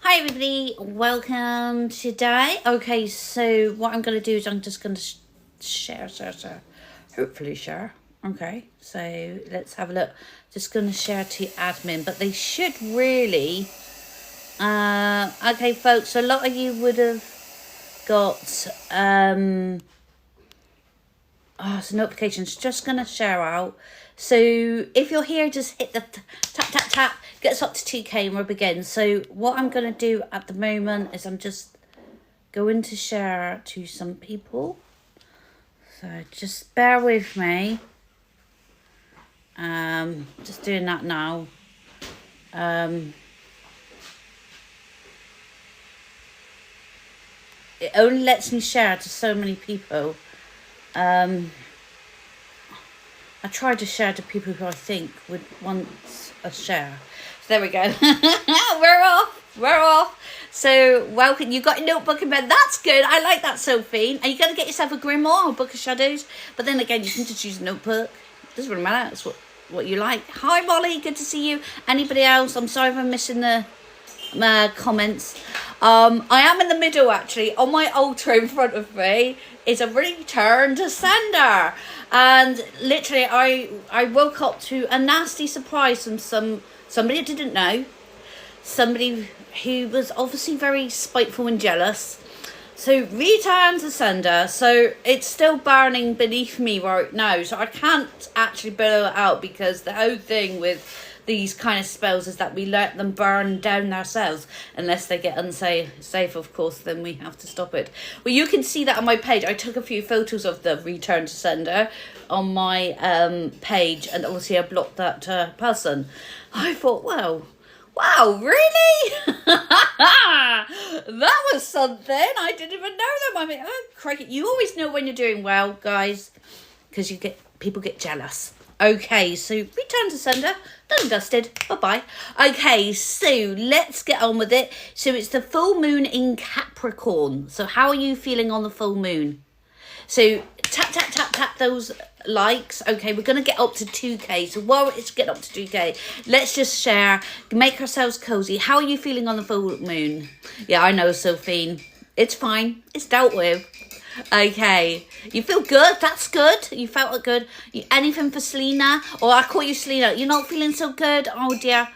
Hi everybody, welcome today. Okay, so what I'm going to do is I'm just going to share, hopefully share. Okay, so let's have a look. Just going to share to admin, but they should really, okay folks, so a lot of you would have got, some notifications. Just going to share out. So if you're here, just hit the tap, get us up to 2k and we'll begin. So what I'm going to do at the moment is I'm just going to share to some people. So just bear with me. Just doing that now. It only lets me share to so many people. I tried to share to people who I think would want a share. So there we go. We're off. So welcome. You got your notebook in bed. That's good. I like that, Sophie. Are you going to get yourself a grimoire or book of shadows? But then again, you can just use a notebook. It doesn't really matter. It's what you like. Hi, Molly. Good to see you. Anybody else? I'm sorry if I'm missing the comments. I am in the middle actually. On my altar in front of me is a return to sender, and literally I woke up to a nasty surprise from somebody I didn't know, somebody who was obviously very spiteful and jealous. So return to sender. So it's still burning beneath me right now, so I can't actually blow it out because the whole thing with these kind of spells is that we let them burn down ourselves unless they get unsafe, of course, then we have to stop it. Well, you can see that on my page. I took a few photos of the return to sender on my page, and obviously I blocked that person. I thought, wow, really? That was something. I didn't even know them. I mean, oh crikey, you always know when you're doing well, guys, because people get jealous. Okay, so return to sender, done and dusted, bye-bye. Okay, so let's get on with it. So it's the full moon in Capricorn. So how are you feeling on the full moon? So tap those likes. Okay, we're going to get up to 2k. So while it's getting up to 2k, let's just share, make ourselves cozy. How are you feeling on the full moon? Yeah, I know, Sophie. It's fine. It's dealt with. Okay, you feel good. That's good. You felt good. Anything for Selena? Or I call you Selena. You're not feeling so good? Oh dear.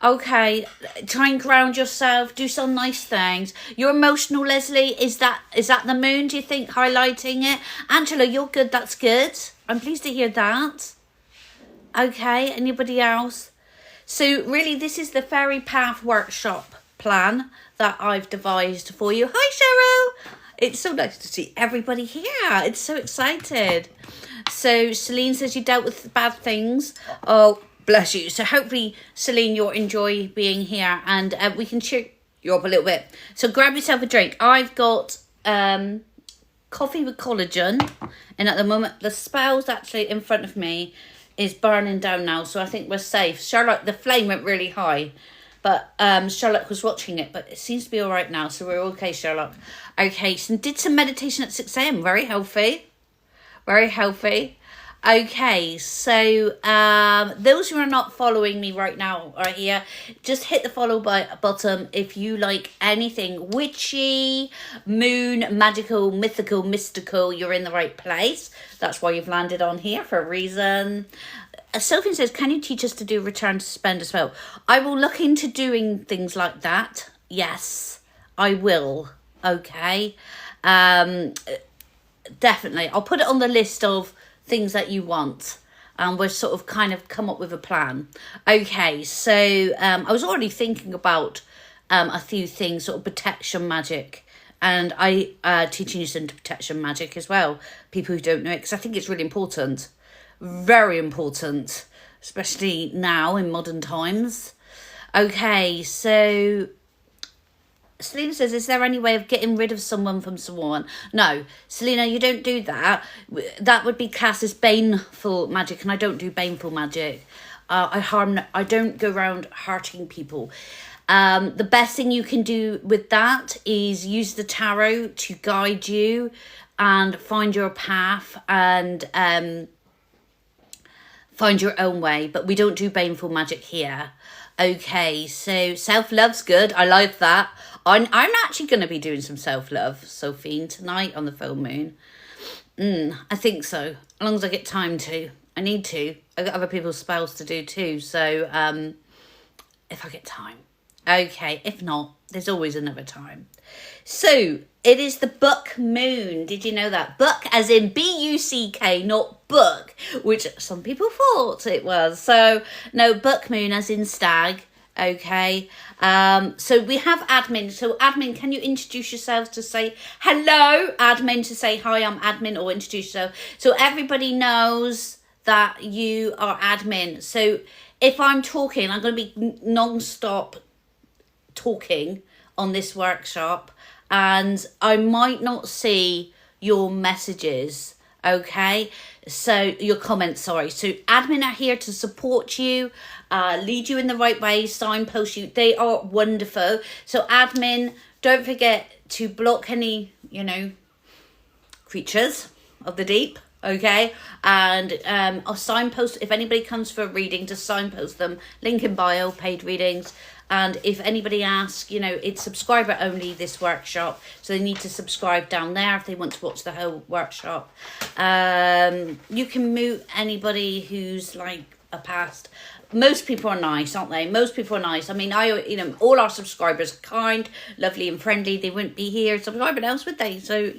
Okay, try and ground yourself. Do some nice things. You're emotional, Leslie. Is that the moon? Do you think highlighting it? Angela, you're good. That's good. I'm pleased to hear that. Okay, anybody else? So really, this is the Fairy Path workshop plan that I've devised for you. Hi, Cheryl. It's so nice to see everybody here. It's so excited. So Celine says you dealt with bad things. Oh, bless you. So hopefully, Celine, you'll enjoy being here, and we can cheer you up a little bit. So grab yourself a drink. I've got coffee with collagen, and at the moment, the spell's actually in front of me is burning down now. So I think we're safe. Charlotte, the flame went really high. But Charlotte was watching it, but it seems to be all right now, so we're okay, Charlotte. Okay, so did some meditation at 6 a.m. Very healthy. Very healthy. Okay, so those who are not following me right now are here. Just hit the follow button if you like anything witchy, moon, magical, mythical, mystical. You're in the right place. That's why you've landed on here for a reason. Sophie says, can you teach us to do return to spend as well? I will look into doing things like that. Yes, I will. Okay. Definitely. I'll put it on the list of things that you want. And we'll sort of kind of come up with a plan. Okay, so I was already thinking about a few things, sort of protection magic. And I teaching you some protection magic as well. People who don't know it, because I think it's really important. Very important, especially now in modern times. Okay, so Selena says, is there any way of getting rid of someone from someone? No, Selena, you don't do that. That would be classed as baneful magic, and I don't do baneful magic. I don't go around hurting people. The best thing you can do with that is use the tarot to guide you and find your path and find your own way, but we don't do baneful magic here. Okay, so self-love's good. I like that. I'm actually going to be doing some self-love, Sophie, tonight on the full moon. I think so. As long as I get time to. I need to. I got other people's spells to do too. So if I get time. Okay, if not, there's always another time. So it is the Buck moon. Did you know that? Buck as in B-U-C-K, not book, which some people thought it was. So no, Buck moon as in stag. Okay. So we have admin. So admin, can you introduce yourselves to say hello? Admin to say hi, I'm admin, or introduce yourself. So everybody knows that you are admin. So if I'm talking, I'm going to be non-stop talking on this workshop, and I might not see your messages, okay? So your comments, sorry. So admin are here to support you, lead you in the right way, signpost you. They are wonderful. So admin, don't forget to block any, creatures of the deep. Okay, and I'll signpost if anybody comes for a reading, just signpost them. Link in bio, paid readings. And if anybody asks, it's subscriber only, this workshop, so they need to subscribe down there if they want to watch the whole workshop. You can mute anybody who's like a past. Most people are nice, aren't they? Most people are nice. I mean, all our subscribers are kind, lovely and friendly. They wouldn't be here subscribing else, would they? So,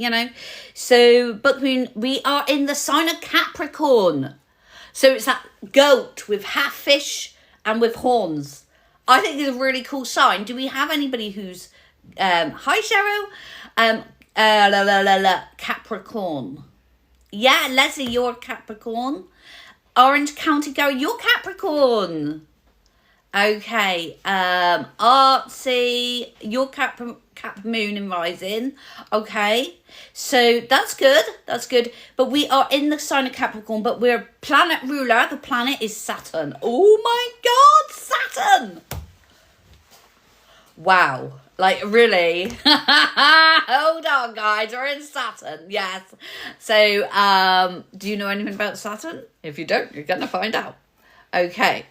So, Buck Moon, we are in the sign of Capricorn. So it's that goat with half fish and with horns. I think it's a really cool sign. Do we have anybody who's, hi Cheryl, Capricorn? Yeah, Leslie, you're Capricorn. Orange County Gary, you're Capricorn. Okay, Artsy, you're Cap Moon and Rising. Okay, so that's good. That's good. But we are in the sign of Capricorn, but we're planet ruler. The planet is Saturn. Oh my God, Saturn! Wow. Like, really? Hold on, guys. We're in Saturn. Yes. So, do you know anything about Saturn? If you don't, you're going to find out. Okay.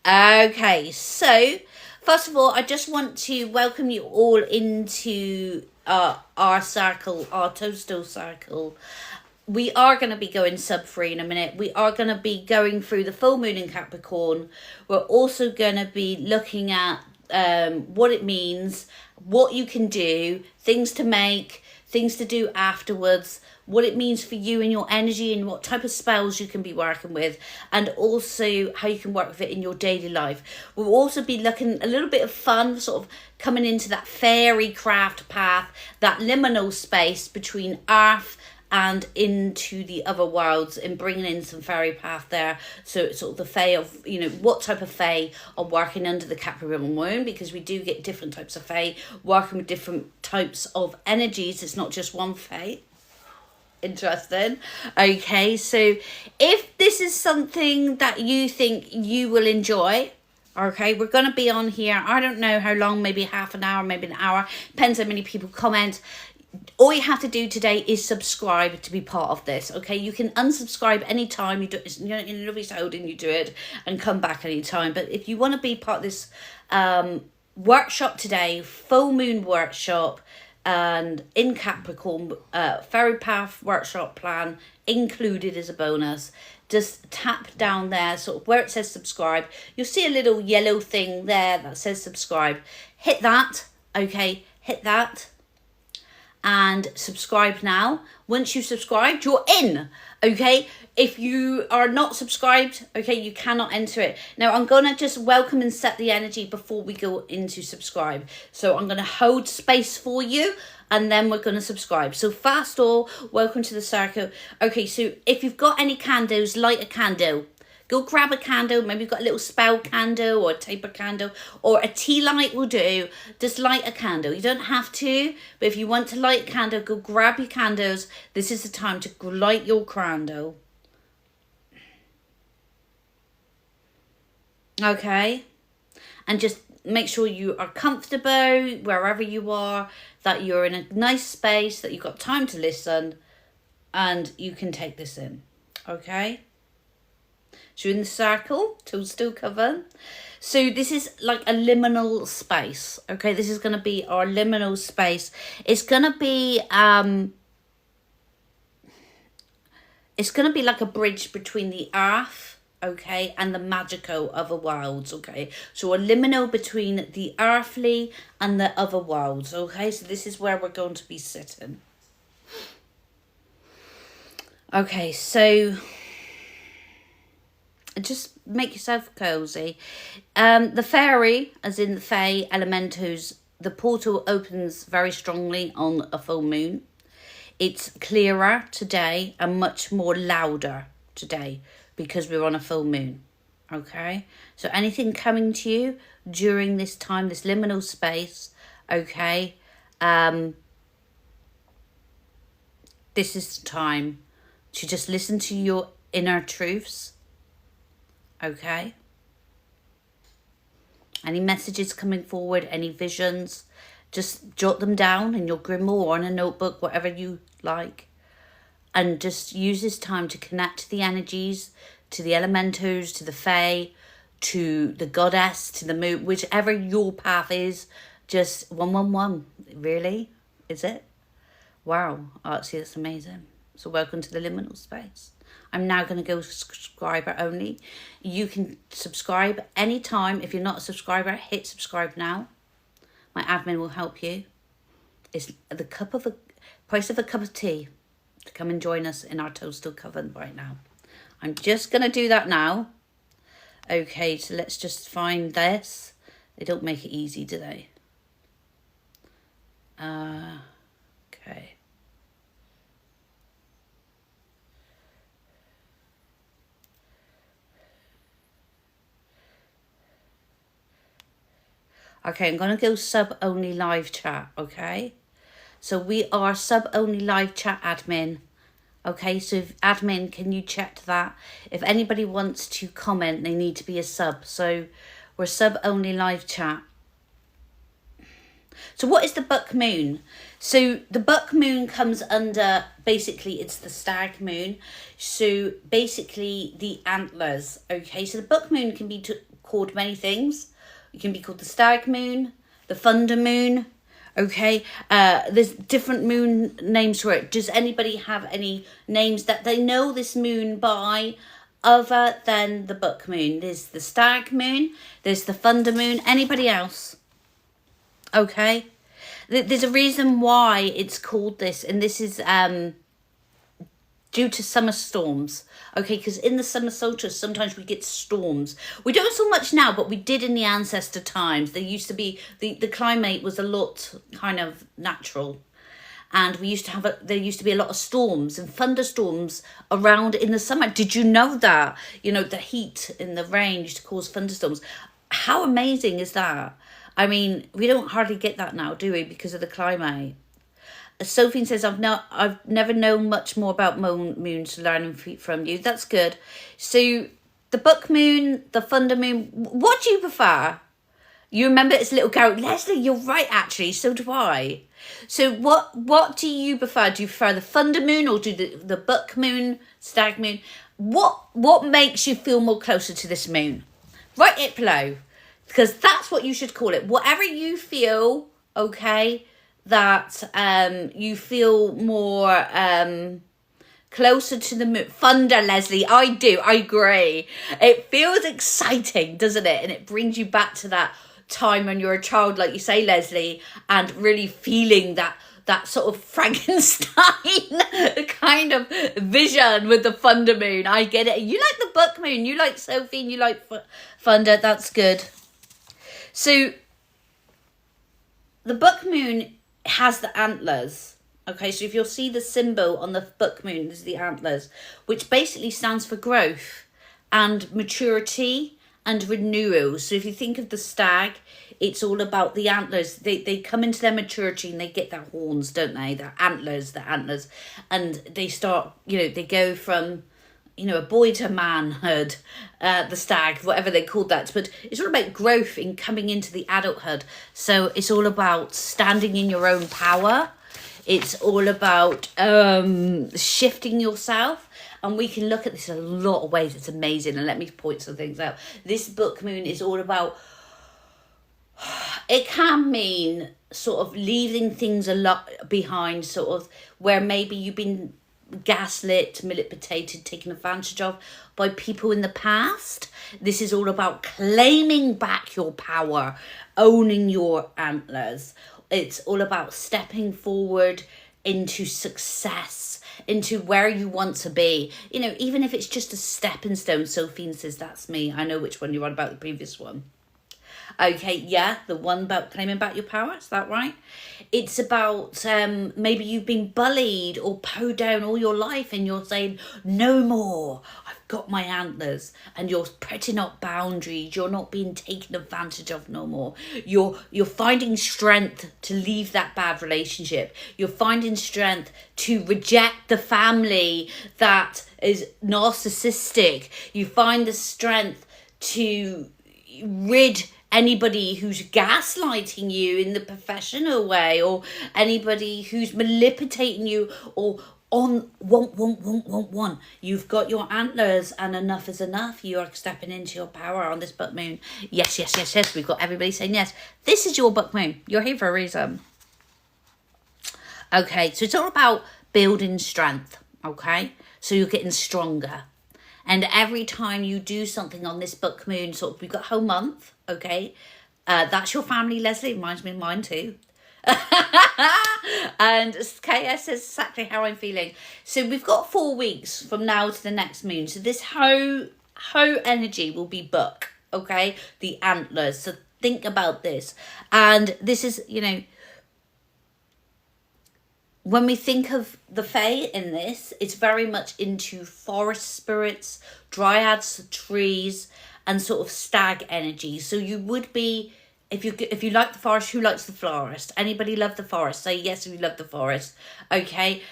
Okay. So, first of all, I just want to welcome you all into our circle, our toadstool circle. We are going to be going sub-3 in a minute. We are going to be going through the full moon in Capricorn. We're also going to be looking at what it means, what you can do, things to make, things to do afterwards, what it means for you and your energy and what type of spells you can be working with, and also how you can work with it in your daily life. We'll also be looking a little bit of fun, sort of coming into that fairy craft path, that liminal space between Earth and into the other worlds, and bringing in some fairy path there. So it's sort of the fae of, what type of fae are working under the Capricorn moon, because we do get different types of fae working with different types of energies. It's not just one fae. Interesting. Okay, so if this is something that you think you will enjoy, okay, we're going to be on here, I don't know how long, maybe half an hour, maybe an hour, depends how many people comment. All you have to do today is subscribe to be part of this, okay? You can unsubscribe anytime. Nobody's holding you to it, and come back anytime. But if you want to be part of this workshop today, full moon workshop, and in Capricorn, fairy path workshop plan included as a bonus, just tap down there, sort of where it says subscribe. You'll see a little yellow thing there that says subscribe. Hit that, okay? Hit that. And subscribe now. Once you've subscribed, you're in, okay? If you are not subscribed, okay, you cannot enter it. Now, I'm going to just welcome and set the energy before we go into subscribe. So I'm going to hold space for you, and then we're going to subscribe. So fast all, welcome to the circle. Okay, so if you've got any candles, light a candle. Go grab a candle. Maybe you've got a little spell candle or a taper candle, or a tea light will do. Just light a candle. You don't have to, but if you want to light a candle, go grab your candles. This is the time to light your candle. Okay? And just make sure you are comfortable wherever you are, that you're in a nice space, that you've got time to listen, and you can take this in. Okay? So you're in the circle, toadstool coven. So this is like a liminal space. Okay, this is going to be our liminal space. It's going to be like a bridge between the earth, okay, and the magical other worlds, okay. So a liminal between the earthly and the other worlds, okay. So this is where we're going to be sitting. Okay, so just make yourself cozy. The fairy, as in the fae elementals, the portal opens very strongly on a full moon. It's clearer today and much more louder today because we're on a full moon. Okay, so anything coming to you during this time, this liminal space, okay, this is the time to just listen to your inner truths. Okay. Any messages coming forward, any visions, just jot them down in your grimoire or on a notebook, whatever you like. And just use this time to connect to the energies, to the elementals, to the fae, to the goddess, to the moon, whichever your path is. Just 111. Really? Is it? Wow. Artsy, that's amazing. So welcome to the liminal space. I'm now going to go subscriber only. You can subscribe anytime. If you're not a subscriber, hit subscribe now. My admin will help you. It's the price of a cup of tea to come and join us in our toadstool coven right now. I'm just going to do that now. Okay, so let's just find this. They don't make it easy, do they? Okay. Okay, I'm going to go sub-only live chat, okay? So we are sub-only live chat admin. Okay, so if admin, can you check that? If anybody wants to comment, they need to be a sub. So we're sub-only live chat. So what is the buck moon? So the buck moon comes under, basically, it's the stag moon. So basically the antlers, okay? So the buck moon can be called many things. It can be called the stag moon, the thunder moon, okay? There's different moon names for it. Does anybody have any names that they know this moon by other than the buck moon? There's the stag moon, there's the thunder moon. Anybody else? Okay? There's a reason why it's called this, and this is due to summer storms. Okay, because in the summer solstice, sometimes we get storms. We don't so much now, but we did in the ancestor times. There used to be, the climate was a lot kind of natural. And we used to have, there used to be a lot of storms and thunderstorms around in the summer. Did you know that? You know, the heat and the rain used to cause thunderstorms. How amazing is that? I mean, we don't hardly get that now, do we? Because of the climate. Sophie says, I've never known much more about moons learning from you. That's good. So the buck moon, the thunder moon, what do you prefer? You remember it's little Carol. Leslie, you're right, actually. So do I. So what do you prefer? Do you prefer the thunder moon or do the buck moon, stag moon? What makes you feel more closer to this moon? Write it below. Because that's what you should call it. Whatever you feel, okay, that you feel more closer to the moon. Thunder, Leslie, I do, I agree. It feels exciting, doesn't it? And it brings you back to that time when you're a child, like you say, Leslie, and really feeling that sort of Frankenstein kind of vision with the thunder moon. I get it. You like the buck moon, you like Sophie, and you like thunder. That's good. So the buck moon has the antlers. Okay, so if you'll see the symbol on the buck moon is the antlers, which basically stands for growth and maturity and renewal. So if you think of the stag, it's all about the antlers. They come into their maturity and they get their horns, don't they? Their antlers. And they start, they go from, a boy to manhood, the stag, whatever they called that. But it's all about growth in coming into the adulthood. So it's all about standing in your own power. It's all about shifting yourself And we can look at this in a lot of ways. It's amazing. And let me point some things out. This book moon is all about, it can mean sort of leaving things a lot behind, sort of where maybe you've been gaslit, manipulated, taken advantage of by people in the past. This is all about claiming back your power, owning your antlers. It's all about stepping forward into success, into where you want to be. You know, even if it's just a stepping stone. Sophie says, that's me. I know which one you're on about, the previous one. Okay, yeah, the one about claiming back your power, is that right? It's about maybe you've been bullied or put down all your life and you're saying, no more, I've got my antlers, and you're putting up boundaries, you're not being taken advantage of no more. You're finding strength to leave that bad relationship. You're finding strength to reject the family that is narcissistic. You find the strength to rid anybody who's gaslighting you in the professional way, or anybody who's manipulating you, or on want. You've got your antlers and enough is enough. You are stepping into your power on this book moon. Yes. We've got everybody saying yes. This is your book moon. You're here for a reason. Okay, so it's all about building strength, okay? So you're getting stronger. And every time you do something on this book moon, sort of, we've got a whole month, okay? That's your family, Leslie. Reminds me of mine too. And KS says exactly how I'm feeling. So we've got 4 weeks from now to the next moon. So this whole energy will be book, okay? The antlers. So think about this. And this is, you know, when we think of the Fae in this, it's very much into forest spirits, dryads, trees, and sort of stag energy. So you would be, if you like the forest, who likes the forest? Anybody love the forest? Say yes if you love the forest. Okay.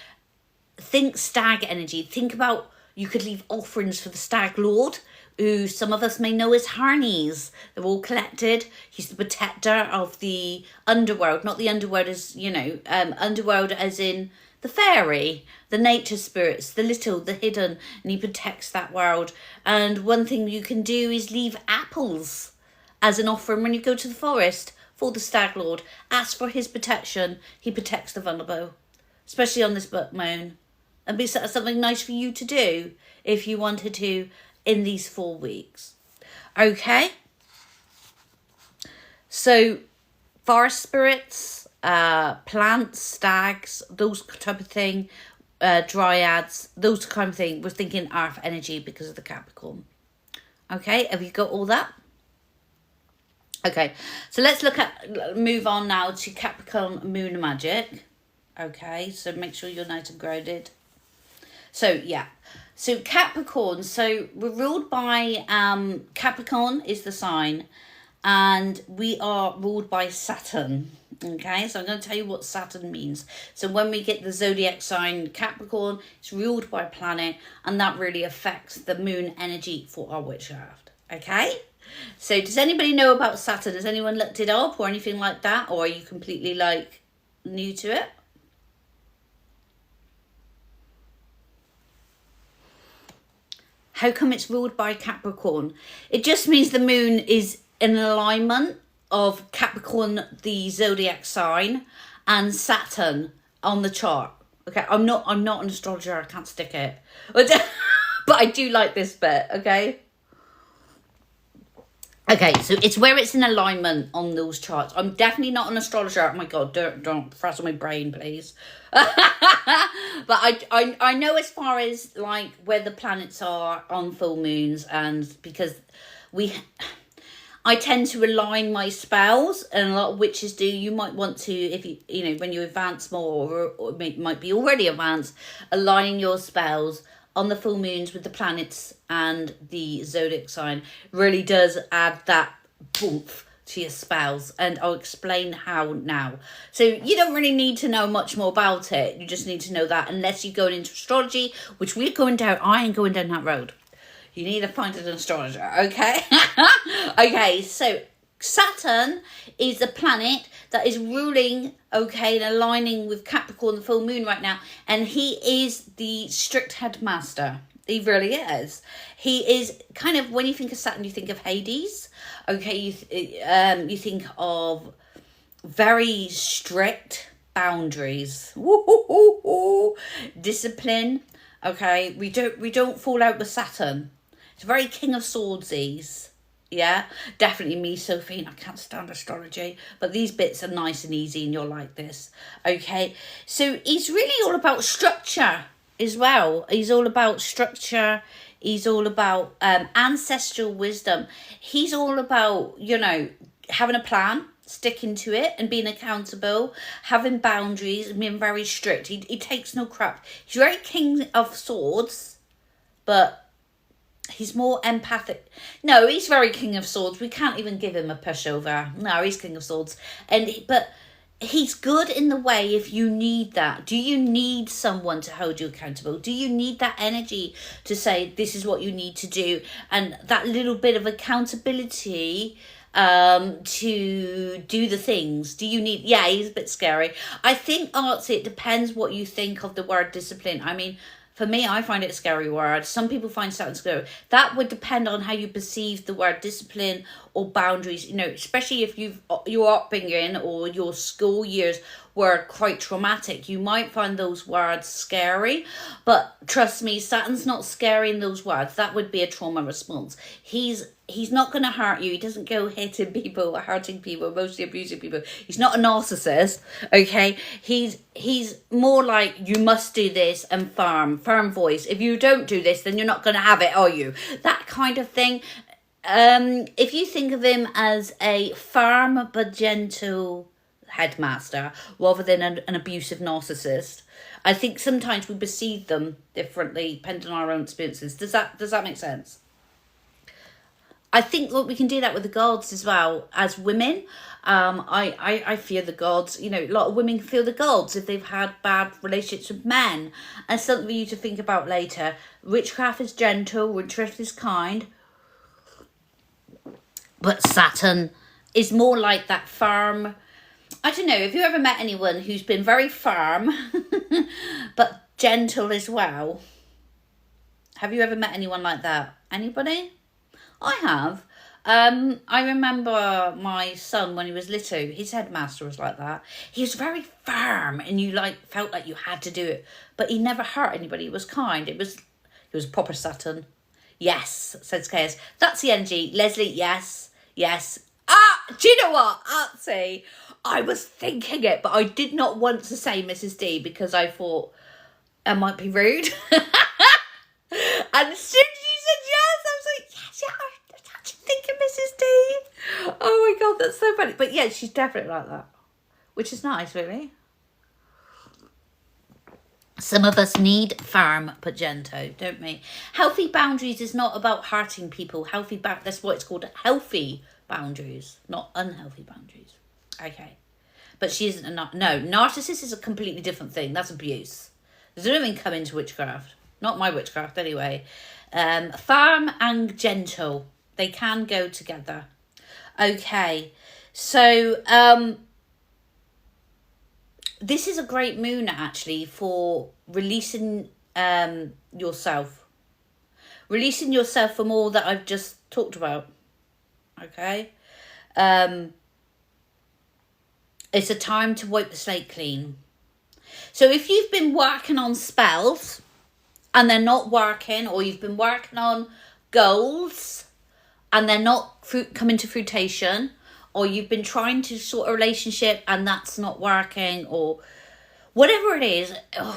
Think stag energy. Think about, you could leave offerings for the stag lord, who some of us may know as Hermes. They're all collected. He's the protector of the underworld. Not the underworld as, you know, underworld as in the fairy, the nature spirits, the little, the hidden, and he protects that world. And one thing you can do is leave apples as an offering when you go to the forest for the stag lord. Ask for his protection. He protects the vulnerable, especially on this book moon. And be something nice for you to do if you wanted to in these 4 weeks. Okay, so forest spirits, plants, stags, those type of thing, dryads, those kind of thing. We're thinking earth energy because of the Capricorn. Okay, have you got all that? Okay, so let's move on now to Capricorn moon magic. Okay, so make sure you're nice and grounded. So yeah, so Capricorn, so we're ruled by, Capricorn is the sign, and we are ruled by Saturn. Okay, so I'm going to tell you what Saturn means. So when we get the zodiac sign Capricorn, it's ruled by a planet, and that really affects the moon energy for our witchcraft. Okay, so does anybody know about Saturn? Has anyone looked it up or anything like that, or are you completely like new to it? How come it's ruled by Capricorn? It just means the moon is in alignment of Capricorn, the zodiac sign, and Saturn on the chart. Okay, I'm not an astrologer, I can't stick it. But I do like this bit, okay? Okay, so it's where it's in alignment on those charts. I'm definitely not an astrologer. Oh my God, don't frazzle my brain, please. But I know as far as like where the planets are on full moons, and because I tend to align my spells, and a lot of witches do. You might want to, if you know, when you advance more, or might be already advanced, aligning your spells on the full moons with the planets and the zodiac sign really does add that boomph to your spells, and I'll explain how now. So you don't really need to know much more about it. You just need to know that, unless you're going into astrology, which we're going down. I ain't going down that road. You need to find an astrologer, okay? Okay, so Saturn is a planet that is ruling, okay, and aligning with Capricorn, the full moon right now. And he is the strict headmaster, He really is. He is kind of, when you think of Saturn, you think of Hades. Okay, you think of very strict boundaries. Woo-hoo-hoo-hoo. Discipline. Okay, we don't fall out with Saturn. It's very King of Swordsies. Yeah, definitely me, Sophie. I can't stand astrology, but these bits are nice and easy, and you'll like this. Okay, so he's really all about structure as well. He's all about structure. He's all about ancestral wisdom. He's all about, you know, having a plan, sticking to it, and being accountable, having boundaries, and being very strict. He takes no crap. He's very King of Swords, but he's more empathic. No, he's very King of Swords. We can't even give him a pushover. No, he's King of Swords. But he's good in the way if you need that. Do you need someone to hold you accountable? Do you need that energy to say, this is what you need to do? And that little bit of accountability to do the things. Do you need... Yeah, he's a bit scary. I think, Artsy, it depends what you think of the word discipline. I mean... For me, I find it a scary word. Some people find Saturn scary. That would depend on how you perceive the word discipline or boundaries. You know, especially if your upbringing or your school years were quite traumatic, you might find those words scary. But trust me, Saturn's not scary in those words. That would be a trauma response. He's not going to hurt you. He doesn't go hitting people or hurting people, mostly abusing people. He's not a narcissist, okay? He's more like, you must do this, and firm voice. If you don't do this, then you're not going to have it, are you? That kind of thing. If you think of him as a firm but gentle headmaster rather than an abusive narcissist, I think sometimes we perceive them differently depending on our own experiences. Does that make sense? I think that we can do that with the gods as well. As women, I fear the gods. You know, a lot of women feel the gods if they've had bad relationships with men. And something for you to think about later. Witchcraft is gentle, witchcraft is kind. But Saturn is more like that firm... I don't know, have you ever met anyone who's been very firm, but gentle as well? Have you ever met anyone like that? Anybody? I have. I remember my son when he was little, his headmaster was like that. He was very firm and you felt like you had to do it. But he never hurt anybody. He was kind. He was proper Saturn. Yes, says Chaos. That's the energy. Leslie, yes. Yes. Do you know what? Artsy, I was thinking it, but I did not want to say Mrs. D because I thought I might be rude. And as soon as you said yes, I was like, yes, yeah, I was actually thinking Mrs. D. Oh my God, that's so funny. But yeah, she's definitely like that, which is nice, really. Some of us need firm but gentle, don't we? Healthy boundaries is not about hurting people. That's what it's called, healthy boundaries, not unhealthy boundaries. Okay. But she isn't no, narcissist is a completely different thing. That's abuse. There's nothing come into witchcraft. Not my witchcraft, anyway. Firm and gentle. They can go together. Okay. So, this is a great moon, actually, for releasing yourself. Releasing yourself from all that I've just talked about. Okay? It's a time to wipe the slate clean. So if you've been working on spells and they're not working, or you've been working on goals and they're not coming to fruition, or you've been trying to sort a relationship and that's not working, or whatever it is,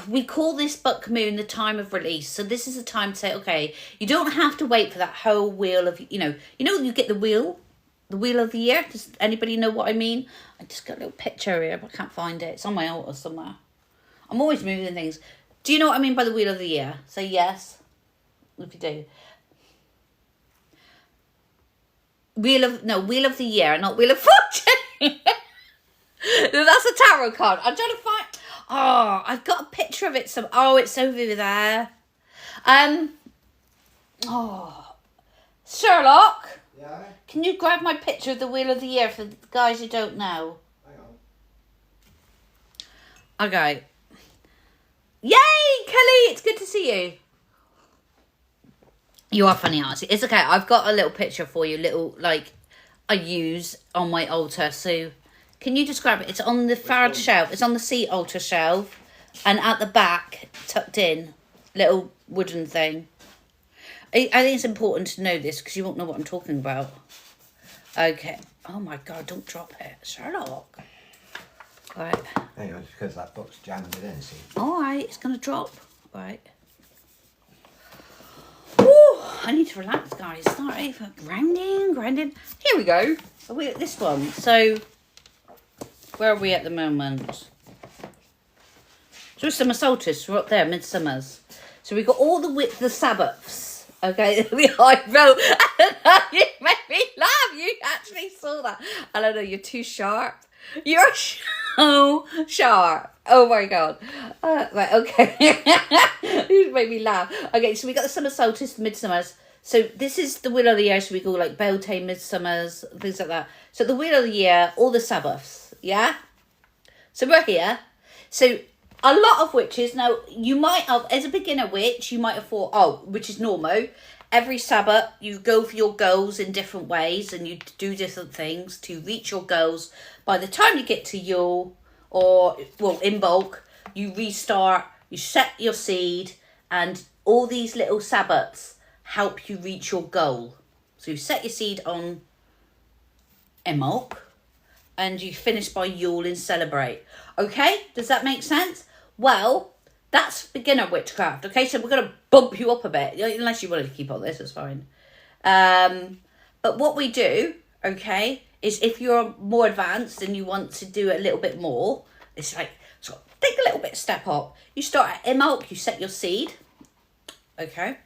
we call this buck moon the time of release. So this is a time to say, okay, you don't have to wait for that whole wheel of, you you get the wheel of the year. Does anybody know what I mean? I just got a little picture here, but I can't find it. It's on my altar somewhere. I'm always moving things. Do you know what I mean by the wheel of the year? Say yes, if you do. Wheel of the year, not Wheel of Fortune. No, that's a tarot card. I'm trying to find... Oh, I've got a picture of it. It's over there. Sherlock. Yeah? Can you grab my picture of the Wheel of the Year for the guys who don't know? Hang on. Okay. Yay, Kelly! It's good to see you. You are funny, aren't you? It's okay. I've got a little picture for you, little, like, I use on my altar. So, can you just grab it? It's on the far shelf. It's on the seat altar shelf. And at the back, tucked in, little wooden thing. I think it's important to know this because you won't know what I'm talking about. Okay. Oh, my God, don't drop it. Sherlock. Right. Hang on, it's because that book's jammed it in, see? All right, it's going to drop. Right. Woo, I need to relax, guys. Sorry for grounding. Here we go. Are we at this one? So, where are we at the moment? So, Summer Solstice. We're up there, Midsummer's. So, we've got all the Sabbaths. Okay, the eyebrow. You made me laugh. You actually saw that. I don't know, you're too sharp. You're so sharp. Oh my God. Right, okay. You made me laugh. Okay, so we got the summer solstice, the midsummer's. So this is the wheel of the year. So we go like Beltane, midsummer's, things like that. So the wheel of the year, all the Sabbaths. Yeah? So we're here. So a lot of witches, now you might have, as a beginner witch, you might have thought, oh, which is normal. Every Sabbath, you go for your goals in different ways and you do different things to reach your goals. By the time you get to Yule, or, well, in bulk, you restart, you set your seed, and all these little Sabbaths help you reach your goal. So you set your seed on Imbolc, and you finish by Yule and celebrate. Okay, does that make sense? Well, that's beginner witchcraft. Okay, so we're going to bump you up a bit. Unless you wanted to keep on this, it's fine. But what we do, okay, is if you're more advanced and you want to do a little bit more, it's like, so take a little bit step up. You start at Imbolc, you set your seed. Okay.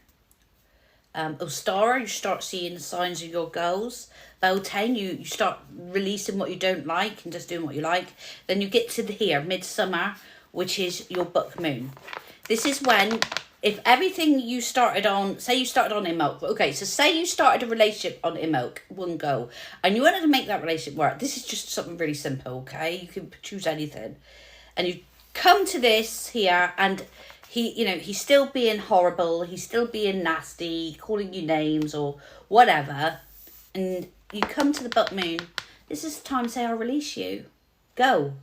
Ostara, you start seeing the signs of your goals. Beltane, you start releasing what you don't like and just doing what you like. Then you get to here, Midsummer, which is your book moon. This is when, if everything you started on, say you started on Imbolc, okay, so say you started a relationship on Imbolc, one go, and you wanted to make that relationship work. This is just something really simple, okay? You can choose anything. And you come to this here, and he's still being horrible, he's still being nasty, calling you names or whatever, and you come to the book moon. This is the time to say, I'll release you. Go.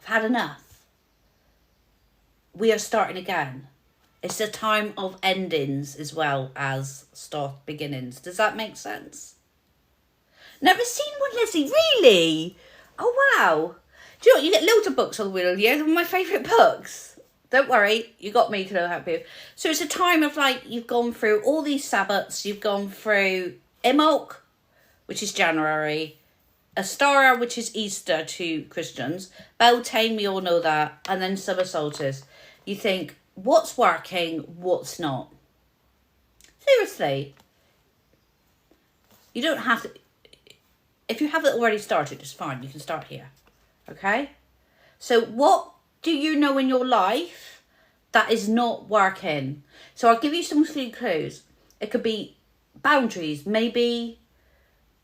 I've had enough. We are starting again. It's a time of endings as well as start beginnings. Does that make sense? Never seen one, Leslie. Really? Oh, wow. Do you know what? You get loads of books on the Wheel of the Year. They're my favourite books. Don't worry. You got me to help you. So it's a time of, like, you've gone through all these Sabbats. You've gone through Imbolc, which is January. Ostara, which is Easter to Christians. Beltane, we all know that. And then Summer Solstice. You think, what's working, what's not? Seriously. You don't have to... If you haven't already started, it's fine. You can start here. Okay? So what do you know in your life that is not working? So I'll give you some few clues. It could be boundaries. Maybe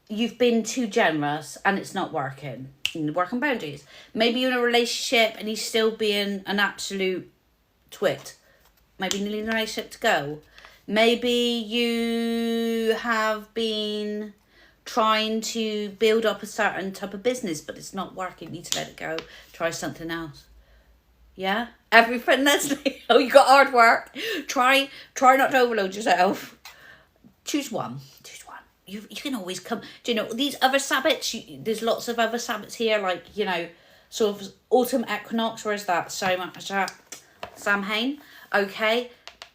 you've been too generous and it's not working. You need to work on boundaries. Maybe you're in a relationship and he's still being an absolute twit. Maybe you need a relationship to go. Maybe you have been trying to build up a certain type of business, but it's not working. You need to let it go. Try something else. Yeah? Everything, Leslie. Oh, you got hard work. Try not to overload yourself. Choose one. You can always come. Do you know, these other Sabbats, there's lots of other Sabbats here, like, sort of autumn equinox. Where's that? Samhain. Okay.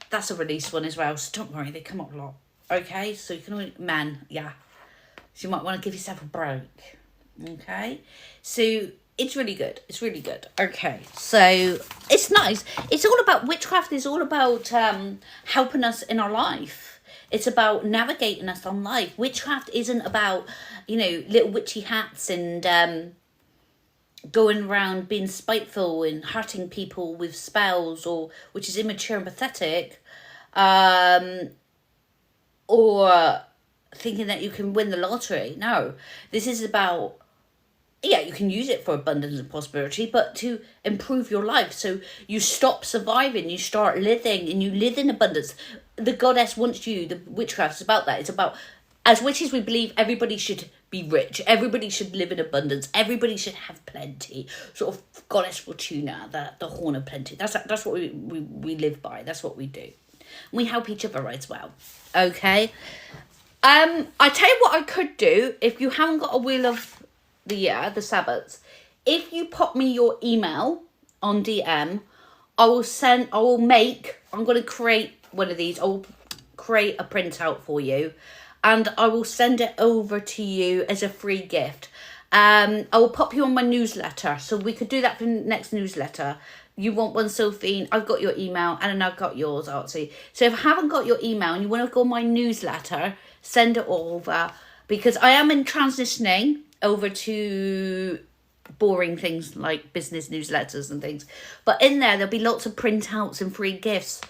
That's a release one as well, so don't worry, they come up a lot. Okay, so you can only, yeah. So you might want to give yourself a break. Okay. So it's really good. It's really good. Okay. So it's nice. It's all about, witchcraft is all about helping us in our life. It's about navigating us on life. Witchcraft isn't about, little witchy hats and going around being spiteful and hurting people with spells, or which is immature and pathetic, or thinking that you can win the lottery. No, this is about, you can use it for abundance and prosperity, but to improve your life. So you stop surviving, you start living, and you live in abundance. the goddess wants you, the witchcraft is about that. It's about, as witches, we believe everybody should be rich. Everybody should live in abundance. Everybody should have plenty. Sort of goddess Fortuna, the horn of plenty. That's what we live by. That's what we do. We help each other as well. Okay. I tell you what I could do, if you haven't got a Wheel of the Year, the Sabbats, if you pop me your email on DM, I'm going to create one of these. I'll create a printout for you, and I will send it over to you as a free gift. I will pop you on my newsletter, so we could do that for the next newsletter. You want one, Sophie? I've got your email, and then I've got yours, Artsy. So if I haven't got your email and you want to go on my newsletter, send it over, because I am transitioning over to boring things like business newsletters and things. But in there'll be lots of printouts and free gifts.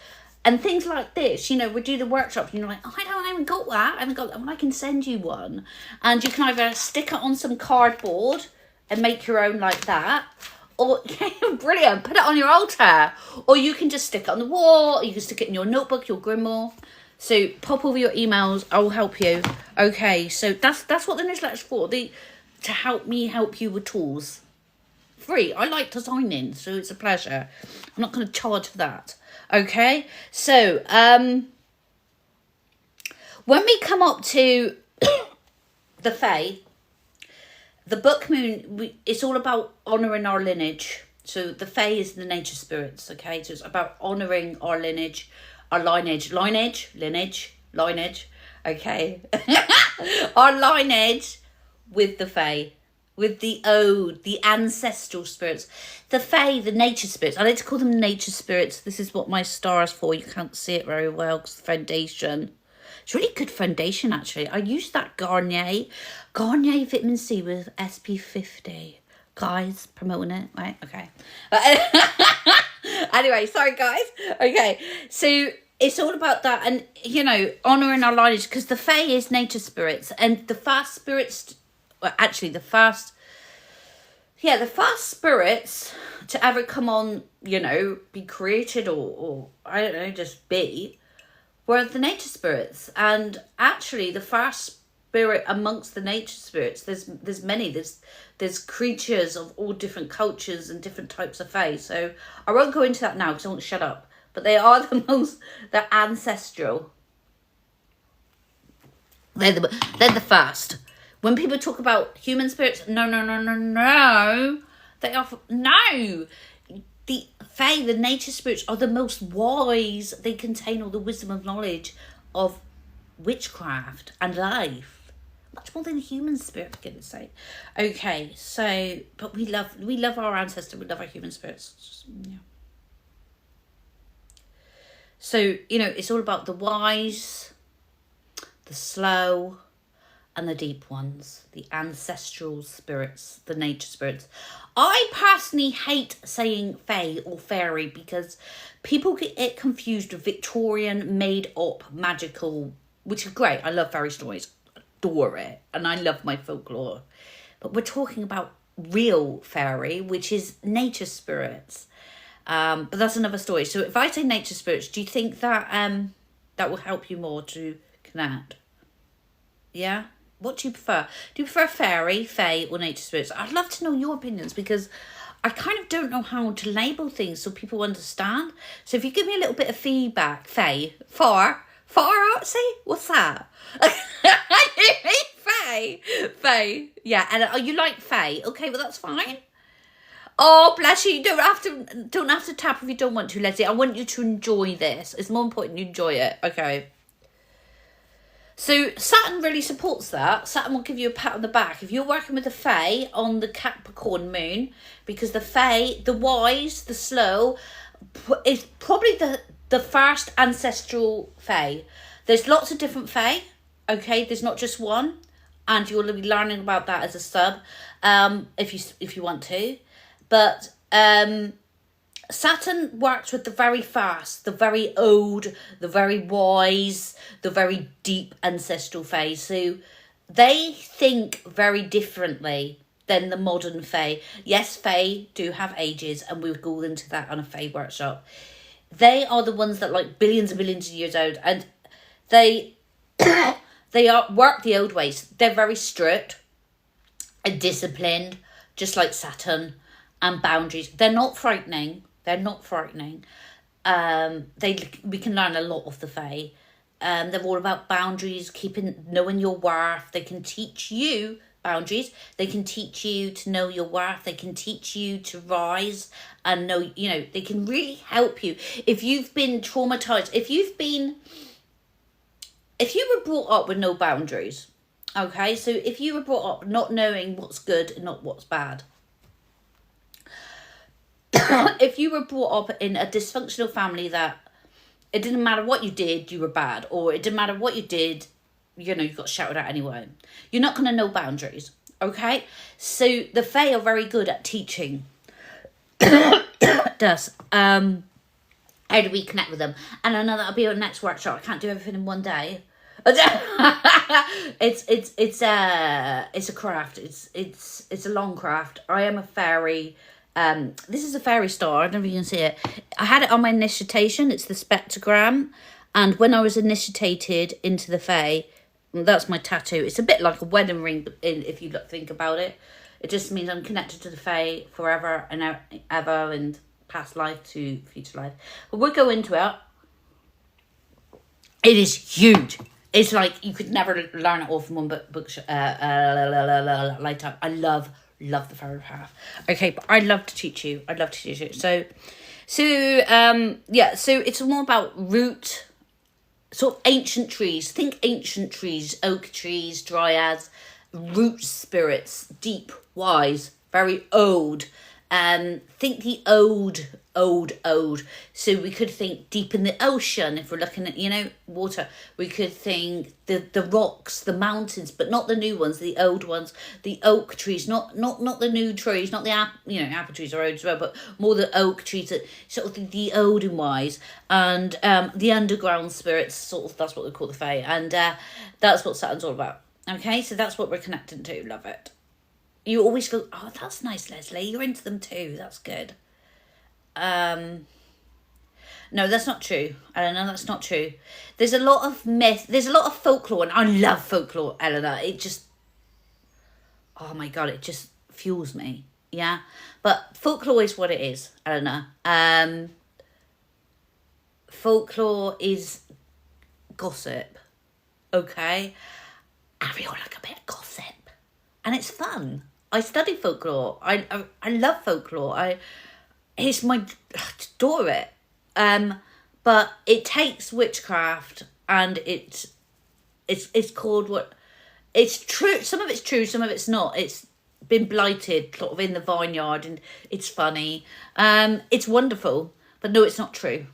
And things like this, we do the workshops and you're like, I haven't got that. Well, I can send you one. And you can either stick it on some cardboard and make your own like that. Or, brilliant, put it on your altar. Or you can just stick it on the wall. Or you can stick it in your notebook, your grimoire. So pop over your emails. I will help you. Okay, so that's what the newsletter's for. To help me help you with tools. Free. I like designing, so it's a pleasure. I'm not going to charge for that. Okay, so when we come up to the Fae, the Book Moon, it's all about honouring our lineage. So the Fae is the nature spirits, okay? So it's about honouring our lineage, our lineage, okay? Our lineage with the Fae. With the ode, the ancestral spirits. The Fae, the nature spirits. I like to call them nature spirits. This is what my star is for. You can't see it very well because the foundation. It's really good foundation, actually. I used that Garnier Vitamin C with SPF50. Guys, promoting it, right? Okay. Anyway, sorry, guys. Okay, so it's all about that and, honouring our lineage, because the Fae is nature spirits, and the fast spirits... Actually, the fast spirits to ever come on, be created or I don't know, just be, were the nature spirits. And actually, the fast spirit amongst the nature spirits, there's many. There's creatures of all different cultures and different types of Fae. So I won't go into that now because I won't shut up. But they are they're ancestral. They're the fast. When people talk about human spirits, no. They are, no. The Fae, the nature spirits, are the most wise. They contain all the wisdom of knowledge of witchcraft and life. Much more than the human spirit, for goodness sake. Okay, so, but we love our ancestors, we love our human spirits. Yeah. So, it's all about the wise, the slow, and the deep ones, the ancestral spirits, the nature spirits. I personally hate saying Fae or fairy because people get it confused with Victorian, made-up, magical, which is great. I love fairy stories, adore it, and I love my folklore. But we're talking about real fairy, which is nature spirits. But that's another story. So if I say nature spirits, do you think that that will help you more to connect? Yeah? What do you prefer? Do you prefer fairy, fae, or nature spirits? I'd love to know your opinions because I kind of don't know how to label things so people understand. So if you give me a little bit of feedback, fae, far artsy? What's that? Fae. Yeah, and you like fae? Okay, well that's fine. Oh, bless you. You don't have to tap if you don't want to, Leslie. I want you to enjoy this. It's more important you enjoy it. Okay. So Saturn really supports that. Saturn will give you a pat on the back if you're working with the Fae on the Capricorn moon, because the Fae, the wise, the slow, is probably the first ancestral Fae. There's lots of different Fae, okay? There's not just one, and you'll be learning about that as a sub, if you want to. But Saturn works with the very fast, the very old, the very wise, the very deep ancestral Fae. So they think very differently than the modern Fae. Yes, Fae do have ages, and we'll go into that on a Fae workshop. They are the ones that like billions and billions of years old, and they they are work the old ways. They're very strict and disciplined, just like Saturn, and boundaries. They're not frightening. They're not frightening. We can learn a lot of the Fae. They're all about boundaries, knowing your worth. They can teach you boundaries. They can teach you to know your worth. They can teach you to rise and know, they can really help you. If you've been traumatized, if you were brought up with no boundaries, okay? So if you were brought up not knowing what's good and not what's bad, if you were brought up in a dysfunctional family that it didn't matter what you did, you were bad, or it didn't matter what you did, you got shouted at anyway, you're not going to know boundaries, okay? So the Fae are very good at teaching us how do we connect with them. And I know that'll be our next workshop. I can't do everything in one day. It's a craft. It's a long craft. I am a fairy. This is a fairy star. I don't know if you can see it. I had it on my initiation. It's the spectrogram. And when I was initiated into the Fae, that's my tattoo. It's a bit like a wedding ring, if you think about it. It just means I'm connected to the Fae forever and ever, and past life to future life. But we'll go into it. It is huge. It's like you could never learn it all from one book lifetime. I love the fairy path. Okay, but I'd love to teach you. So it's more about root, sort of ancient trees. Think ancient trees, oak trees, dryads, root spirits, deep, wise, very old. Think the old. So we could think deep in the ocean if we're looking at, water. We could think the rocks, the mountains, but not the new ones, the old ones, the oak trees, not the new trees, not the apple trees are old as well, but more the oak trees, that sort of the old and wise, and the underground spirits, sort of, that's what we call the Fae, and that's what Saturn's all about. Okay, so that's what we're connecting to. Love it. You always go, oh, that's nice, Leslie. You're into them too. That's good. No, that's not true. Eleanor, that's not true. There's a lot of myth. There's a lot of folklore, and I love folklore, Eleanor. It just, oh my God, it just fuels me. Yeah. But folklore is what it is, Eleanor. Folklore is gossip. Okay. And we all like a bit of gossip. And it's fun. I study folklore. I love folklore. I adore it. But it takes witchcraft, and it's called what? It's true. Some of it's true. Some of it's not. It's been blighted, sort of in the vineyard, and it's funny. It's wonderful, but no, it's not true.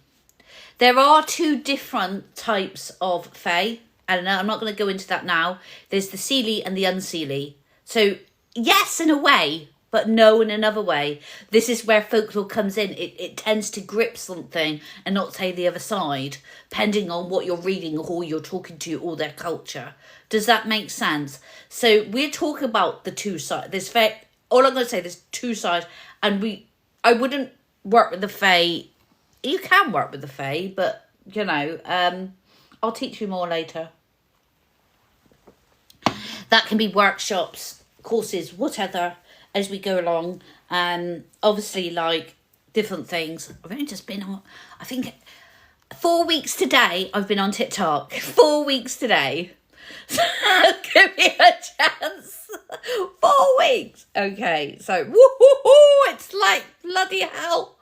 There are two different types of Fae. I'm not going to go into that now. There's the Seelie and the Unseelie. So, yes, in a way, but no in another way. This is where folklore comes in. It tends to grip something and not say the other side, depending on what you're reading or who you're talking to or their culture. Does that make sense? So, we're talking about the two sides. All I'm going to say, there's two sides. And I wouldn't work with the Fae. You can work with the Fae, but, I'll teach you more later. That can be workshops, courses, whatever, as we go along. Obviously, like, different things. I've only just been on, I think, 4 weeks today, I've been on TikTok. 4 weeks today. Give me a chance. 4 weeks. Okay, so, woo-hoo-hoo, it's like bloody hell.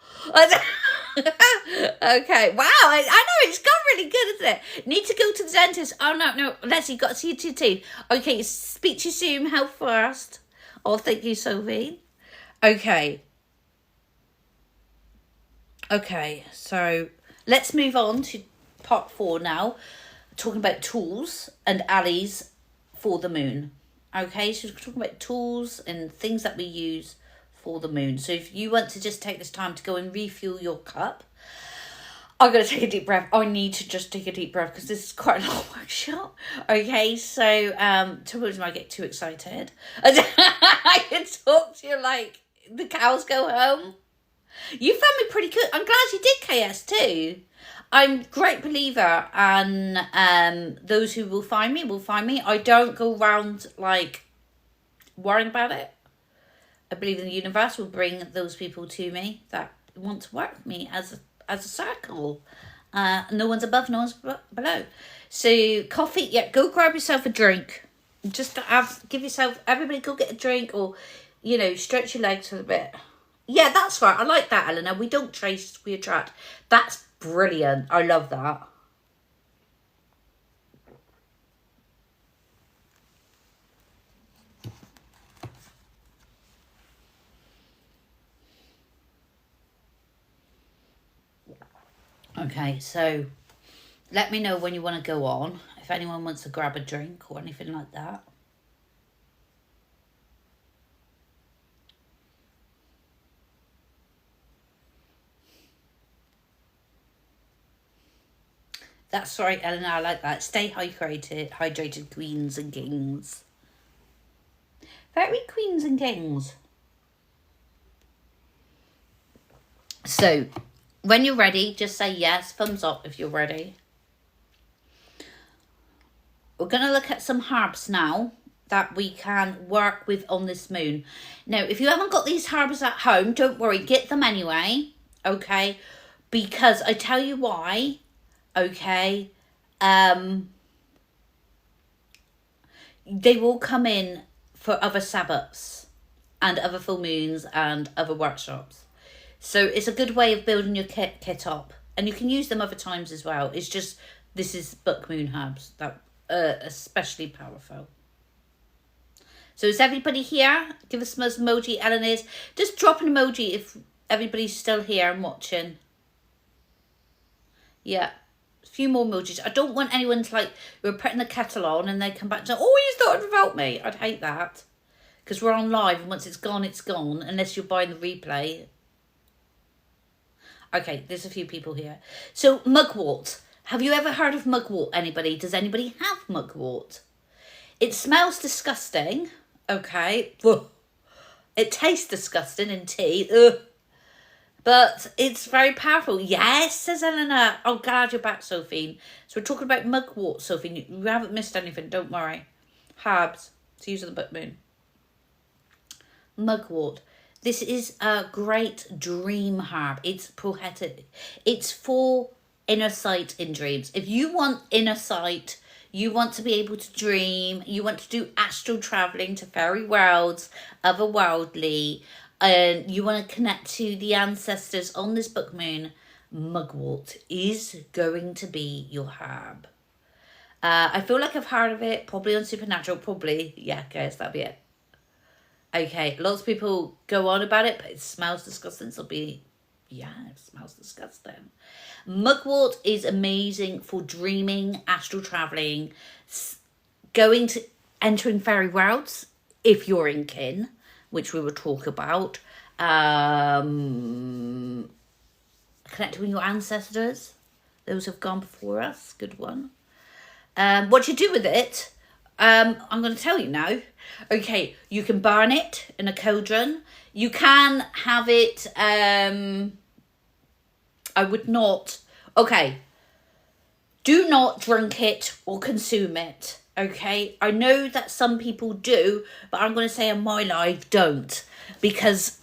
Okay, wow, I know, it's gone really good, isn't it? Need to go to the dentist. Oh, no, Leslie, got to see your teeth. Okay, speak to you soon, health first. Oh, thank you, Sophie. Okay, so let's move on to part 4 now, talking about tools and allies for the moon. Okay, so we're talking about tools and things that we use for the moon. So if you want to just take this time to go and refuel your cup, I'm going to take a deep breath. I need to just take a deep breath because this is quite a long workshop. Okay, so towards when I get too excited, I can talk to you like the cows go home. You found me pretty good. I'm glad you did KS too. I'm a great believer, and those who will find me will find me. I don't go around like worrying about it. I believe in the universe will bring those people to me that want to work with me as a circle. No one's above, no one's below. So coffee, yeah, go grab yourself a drink. Just give yourself, everybody go get a drink, or, stretch your legs a bit. Yeah, that's right. I like that, Eleanor. We don't trace, we attract. That's brilliant. I love that. Okay, so let me know when you want to go on, if anyone wants to grab a drink or anything like that. That's right, Eleanor, I like that. Stay hydrated, queens and kings. Very queens and kings. So, when you're ready, just say yes, thumbs up if you're ready. We're going to look at some herbs now that we can work with on this moon. Now, if you haven't got these herbs at home, don't worry, get them anyway, okay? Because I tell you why, okay? They will come in for other Sabbats and other full moons and other workshops. So it's a good way of building your kit up. And you can use them other times as well. It's just, this is book moon herbs that are especially powerful. So is everybody here? Give us some emoji, Ellen is. Just drop an emoji if everybody's still here and watching. Yeah. A few more emojis. I don't want anyone to we're putting the kettle on and they come back and say, oh, you started without me. I'd hate that. Because we're on live and once it's gone, unless you're buying the replay. Okay, there's a few people here. So, mugwort. Have you ever heard of mugwort, anybody? Does anybody have mugwort? It smells disgusting, okay? It tastes disgusting in tea. Ugh. But it's very powerful. Yes, says Eleanor. Oh, God, you're back, Sophie. So we're talking about mugwort, Sophie. You haven't missed anything, don't worry. Herbs to use on the book moon. Mugwort. This is a great dream herb. It's poetic. It's for inner sight in dreams. If you want inner sight, you want to be able to dream, you want to do astral traveling to fairy worlds, otherworldly, and you want to connect to the ancestors on this book moon, mugwort is going to be your herb. I feel like I've heard of it, probably on Supernatural, probably. Yeah, guys, that'll be it. Okay, lots of people go on about it, but it smells disgusting. So it smells disgusting. Mugwort is amazing for dreaming, astral traveling, entering fairy worlds, if you're in kin, which we will talk about. Connecting with your ancestors, those who've gone before us, good one. What you do with it, I'm going to tell you now. Okay, you can burn it in a cauldron. You can have it, I would not, okay, do not drink it or consume it, okay? I know that some people do, but I'm going to say in my life, don't. Because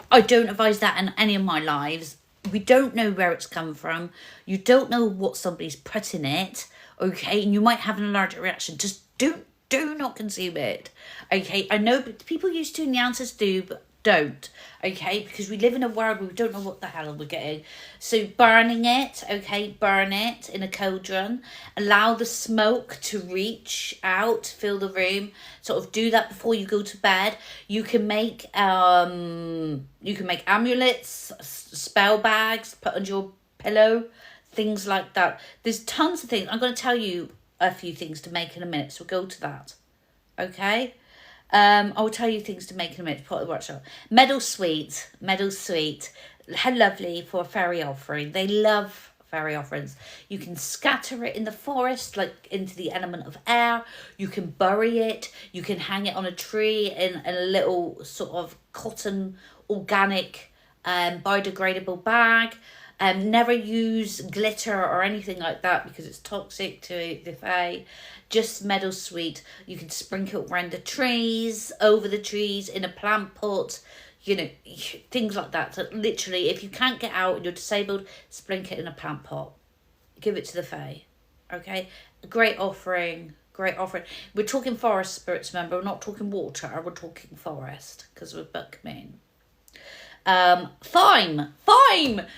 I don't advise that in any of my lives. We don't know where it's come from. You don't know what somebody's put in it, okay? And you might have an allergic reaction. Just do not consume it, okay? I know people used to and the answers do, but don't, okay? Because we live in a world where we don't know what the hell we're getting. So burning it, okay? Burn it in a cauldron. Allow the smoke to reach out, fill the room. Sort of do that before you go to bed. You can make amulets, spell bags, put under your pillow, things like that. There's tons of things. I'm going to tell you a few things to make in a minute, so we'll go to that, okay? I will tell you things to make in a minute, part of the workshop. Meadow sweet, how lovely for a fairy offering. They love fairy offerings. You can scatter it in the forest, like into the element of air. You can bury it. You can hang it on a tree in a little sort of cotton organic biodegradable bag. Never use glitter or anything like that because it's toxic to the fae. Just meadow sweet. You can sprinkle around the trees, over the trees, in a plant pot, you know, things like that. So literally, if you can't get out and you're disabled, sprinkle it in a plant pot. Give it to the fae. Okay? Great offering. Great offering. We're talking forest spirits, remember? We're not talking water. We're talking forest because we're Buckman. Thyme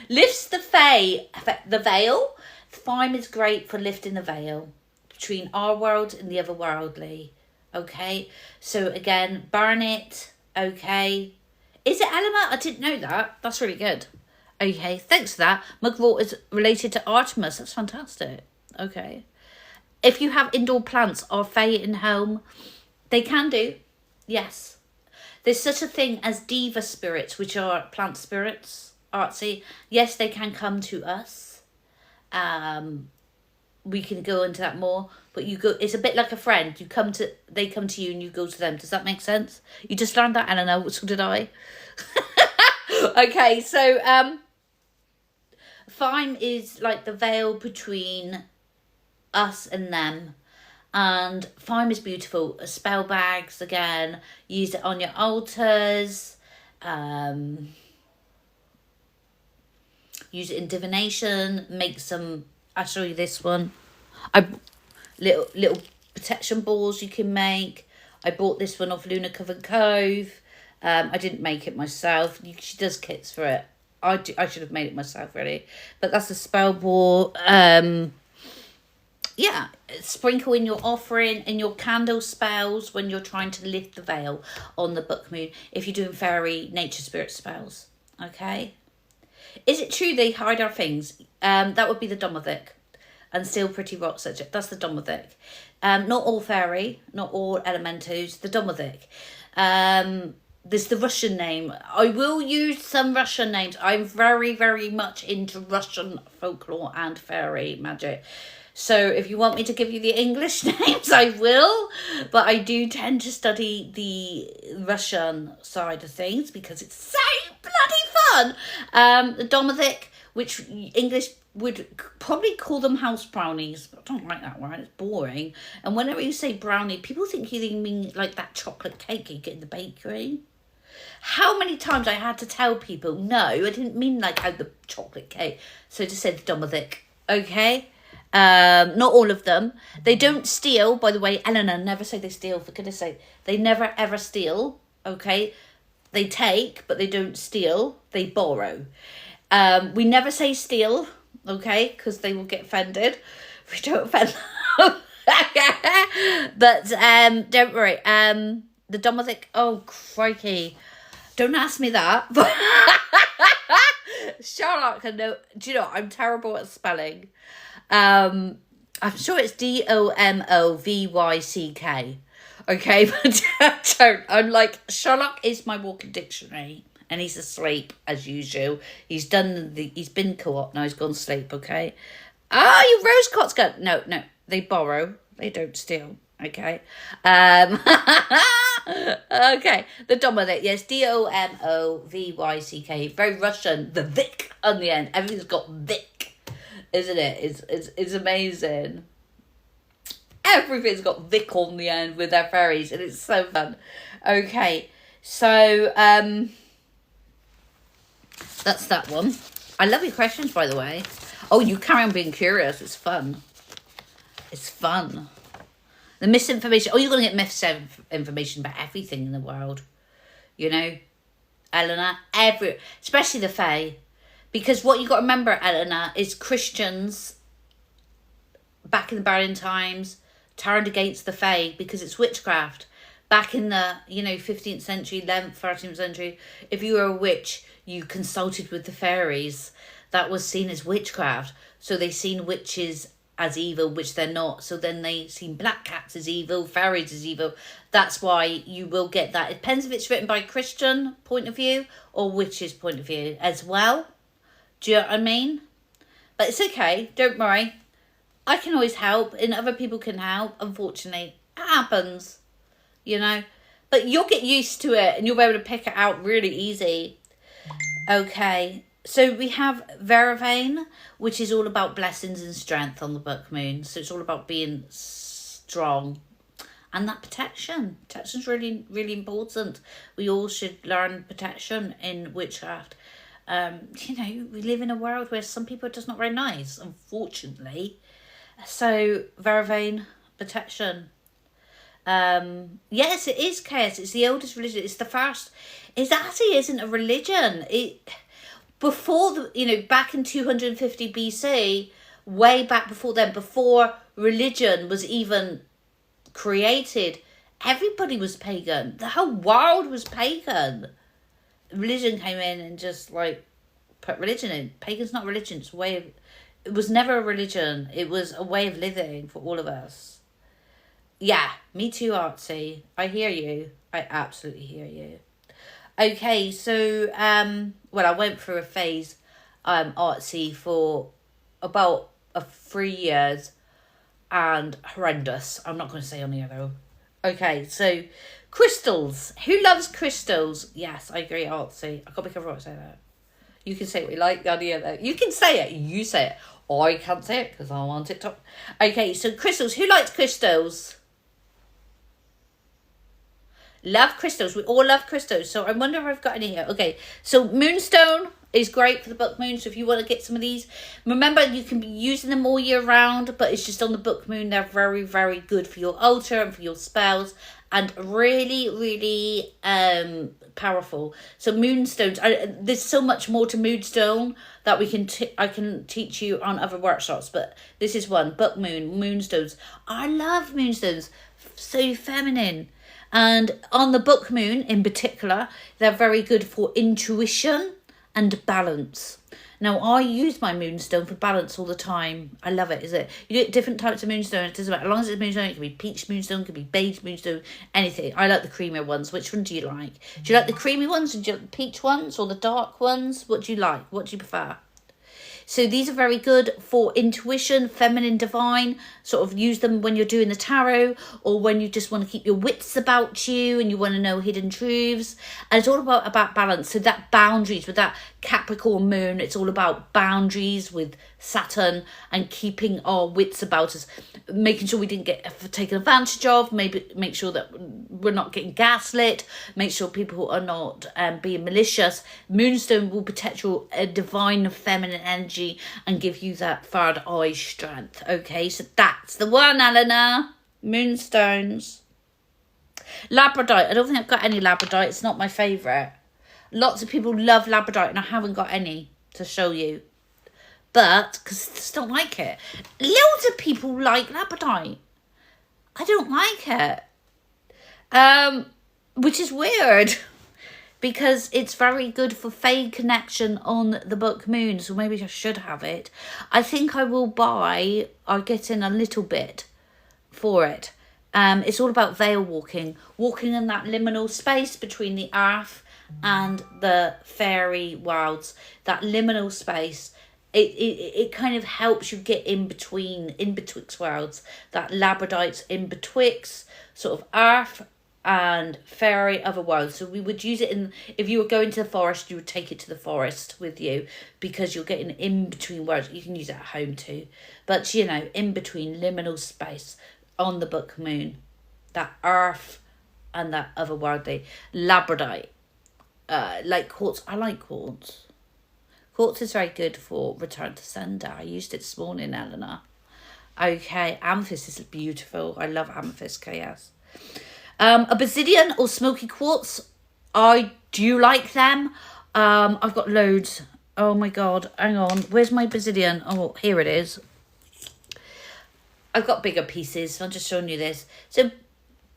lifts the veil. Thyme is great for lifting the veil between our world and the other worldly. Okay, so again, burn it. Okay, is it element? I didn't know that. That's really good. Okay, thanks for that. Mugwort is related to Artemis. That's fantastic. Okay, if you have indoor plants or fae in home, they can do. Yes. There's such a thing as diva spirits, which are plant spirits, artsy. Yes, they can come to us. We can go into that more, but you go. It's a bit like a friend. They come to you, and you go to them. Does that make sense? You just learned that, Eleanor. So did I. Okay, so thyme is like the veil between us and them. And thyme is beautiful. Spell bags, again, use it on your altars. Use it in divination. Make some. I'll show you this one. Little protection balls you can make. I bought this one off Luna Coven Cove. I didn't make it myself. She does kits for it. I should have made it myself, really. But that's a spell ball. Yeah, sprinkle in your offering, in your candle spells when you're trying to lift the veil on the book moon, if you're doing fairy nature spirit spells. Okay. Is it true they hide our things? That would be the Domothic. And Still Pretty Rock subject. That's the Domothic. Not all fairy, not all elementals, the Domothic. There's the Russian name. I will use some Russian names. I'm very, very much into Russian folklore and fairy magic. So if you want me to give you the English names, I will. But I do tend to study the Russian side of things because it's so bloody fun. The Domothic, which English would probably call them house brownies. I don't like that word. It's boring. And whenever you say brownie, people think you mean like that chocolate cake you get in the bakery. How many times I had to tell people, no, I didn't mean like how the chocolate cake. So I just said the Domothic. Okay? Not all of them. They don't steal, by the way. Eleanor, never say they steal, for goodness sake. They never ever steal, okay? They take, but they don't steal. They borrow. We never say steal, okay? Because they will get offended. We don't offend them. But don't worry. The Domothic, oh crikey. Don't ask me that. Sherlock, do you know, I'm terrible at spelling. I'm sure it's Domovyck. Okay, but don't. I'm like, Sherlock is my walking dictionary, and he's asleep as usual. He's been co-op now. He's gone to sleep. Okay. Ah, you Rosecott's got no. They borrow. They don't steal. Okay. Okay. The Domothic. Yes, Domovyck. Very Russian. The Vic on the end. Everything's got Vic. Isn't it? It's amazing. Everything's got Vic on the end with their fairies, and it's so fun. Okay, so that's that one. I love your questions, by the way. Oh, you carry on being curious. It's fun. It's fun. The misinformation. Oh, you're gonna get misinformation about everything in the world. You know, Eleanor. Especially the fae. Because what you got to remember, Eleanor, is Christians back in the Bardian times turned against the fae because it's witchcraft. Back in the 15th century, 11th, 13th century, if you were a witch, you consulted with the fairies. That was seen as witchcraft. So they seen witches as evil, which they're not. So then they seen black cats as evil, fairies as evil. That's why you will get that. It depends if it's written by a Christian point of view or witch's point of view as well. Do you know what I mean? But it's okay. Don't worry. I can always help and other people can help. Unfortunately, it happens. But you'll get used to it and you'll be able to pick it out really easy. Okay, so we have Veravain, which is all about blessings and strength on the book moon. So it's all about being strong. And that protection. Protection's really, really important. We all should learn protection in witchcraft. We live in a world where some people are just not very nice, unfortunately. So, Veravain, protection. Yes, it is chaos. It's the oldest religion. It's the first. It actually isn't a religion. Back in 250 BC, way back before then, before religion was even created, everybody was pagan. The whole world was pagan. Religion came in and just put religion in. Pagan's not religion. It's a way of. It was never a religion. It was a way of living for all of us. Yeah, me too, Artsy. I hear you. I absolutely hear you. Okay, so I went through a phase, Artsy, for about 3 years, and horrendous. I'm not going to say on here though. Okay, so crystals. Who loves crystals? Yes, I agree, Artsy. I can't be careful what I say that. You can say what you like on here though. You can say it. You say it. I can't say it because I'm on TikTok. Okay, so crystals. Who likes crystals? Love crystals. We all love crystals. So I wonder if I've got any here. Okay, so moonstone is great for the book moon. So if you want to get some of these, remember you can be using them all year round, but it's just on the book moon. They're very, very good for your altar and for your spells, and really, really powerful. So moonstones. There's so much more to moonstone that I can teach you on other workshops, but this is one. Book moon, moonstones. I love moonstones. So feminine. And on the book moon in particular, they're very good for intuition and balance. Now, I use my moonstone for balance all the time. I love it, is it? You get different types of moonstone. It doesn't matter. As long as it's moonstone, it can be peach moonstone, it can be beige moonstone, anything. I like the creamier ones. Which one do you like? Do you like the creamy ones? Or do you like the peach ones or the dark ones? What do you like? What do you prefer? So these are very good for intuition, feminine, divine. Sort of use them when you're doing the tarot, or when you just want to keep your wits about you and you want to know hidden truths. And it's all about balance. So that boundaries with that Capricorn moon, it's all about boundaries with Saturn and keeping our wits about us, making sure we didn't get taken advantage of, maybe make sure that we're not getting gaslit, make sure people are not being malicious. Moonstone will protect your divine feminine energy and give you that third eye strength. Okay, so that's the one, Eleanor. Moonstones. Labradorite. I don't think I've got any labradorite. It's not my favourite. Lots of people love labradorite and I haven't got any to show you. But, because I just don't like it. Loads of people like labradorite. I don't like it. Which is weird. Because it's very good for Fae connection on the book moon. So maybe I should have it. I think I will I'll get in a little bit for it. It's all about veil walking. Walking in that liminal space between the earth and the fairy worlds. That liminal space. It kind of helps you get in betwixt worlds. That labradorite's in betwixt sort of earth and fairy other worlds. So we would use it if you were going to the forest, you would take it to the forest with you, because you're getting in between worlds. You can use it at home too, but in between liminal space on the book moon, that earth and that otherworldly labradorite. Like quartz. I like quartz. Quartz is very good for return to sender. I used it this morning, Eleanor. Okay, amethyst is beautiful. I love amethyst chaos. Obsidian or smoky quartz. I do like them. I've got loads. Oh my god, hang on. Where's my obsidian? Oh, here it is. I've got bigger pieces, so I'm just showing you this. So,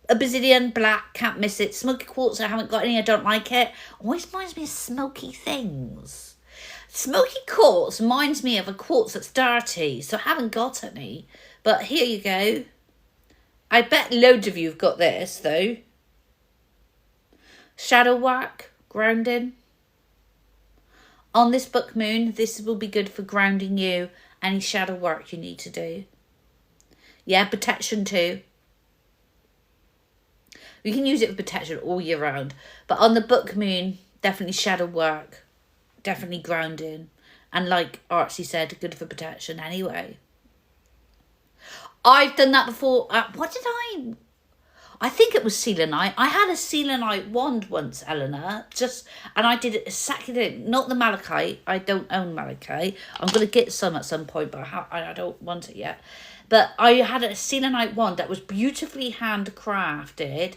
obsidian, black, can't miss it. Smoky quartz, I haven't got any. I don't like it. Always reminds me of smoky things. Smoky quartz reminds me of a quartz that's dirty, so I haven't got any. But here you go. I bet loads of you have got this, though. Shadow work, grounding. On this book moon, this will be good for grounding you. Any shadow work you need to do. Yeah, protection too. You can use it for protection all year round. But on the book moon, definitely shadow work. definitely grounding. And like Archie said, good for protection anyway. I've done that before. What did I think it was selenite. I had a selenite wand once, Eleanor. And I did it exactly, not the malachite. I don't own malachite. I'm going to get some at some point, but I don't want it yet. But I had a selenite wand that was beautifully handcrafted.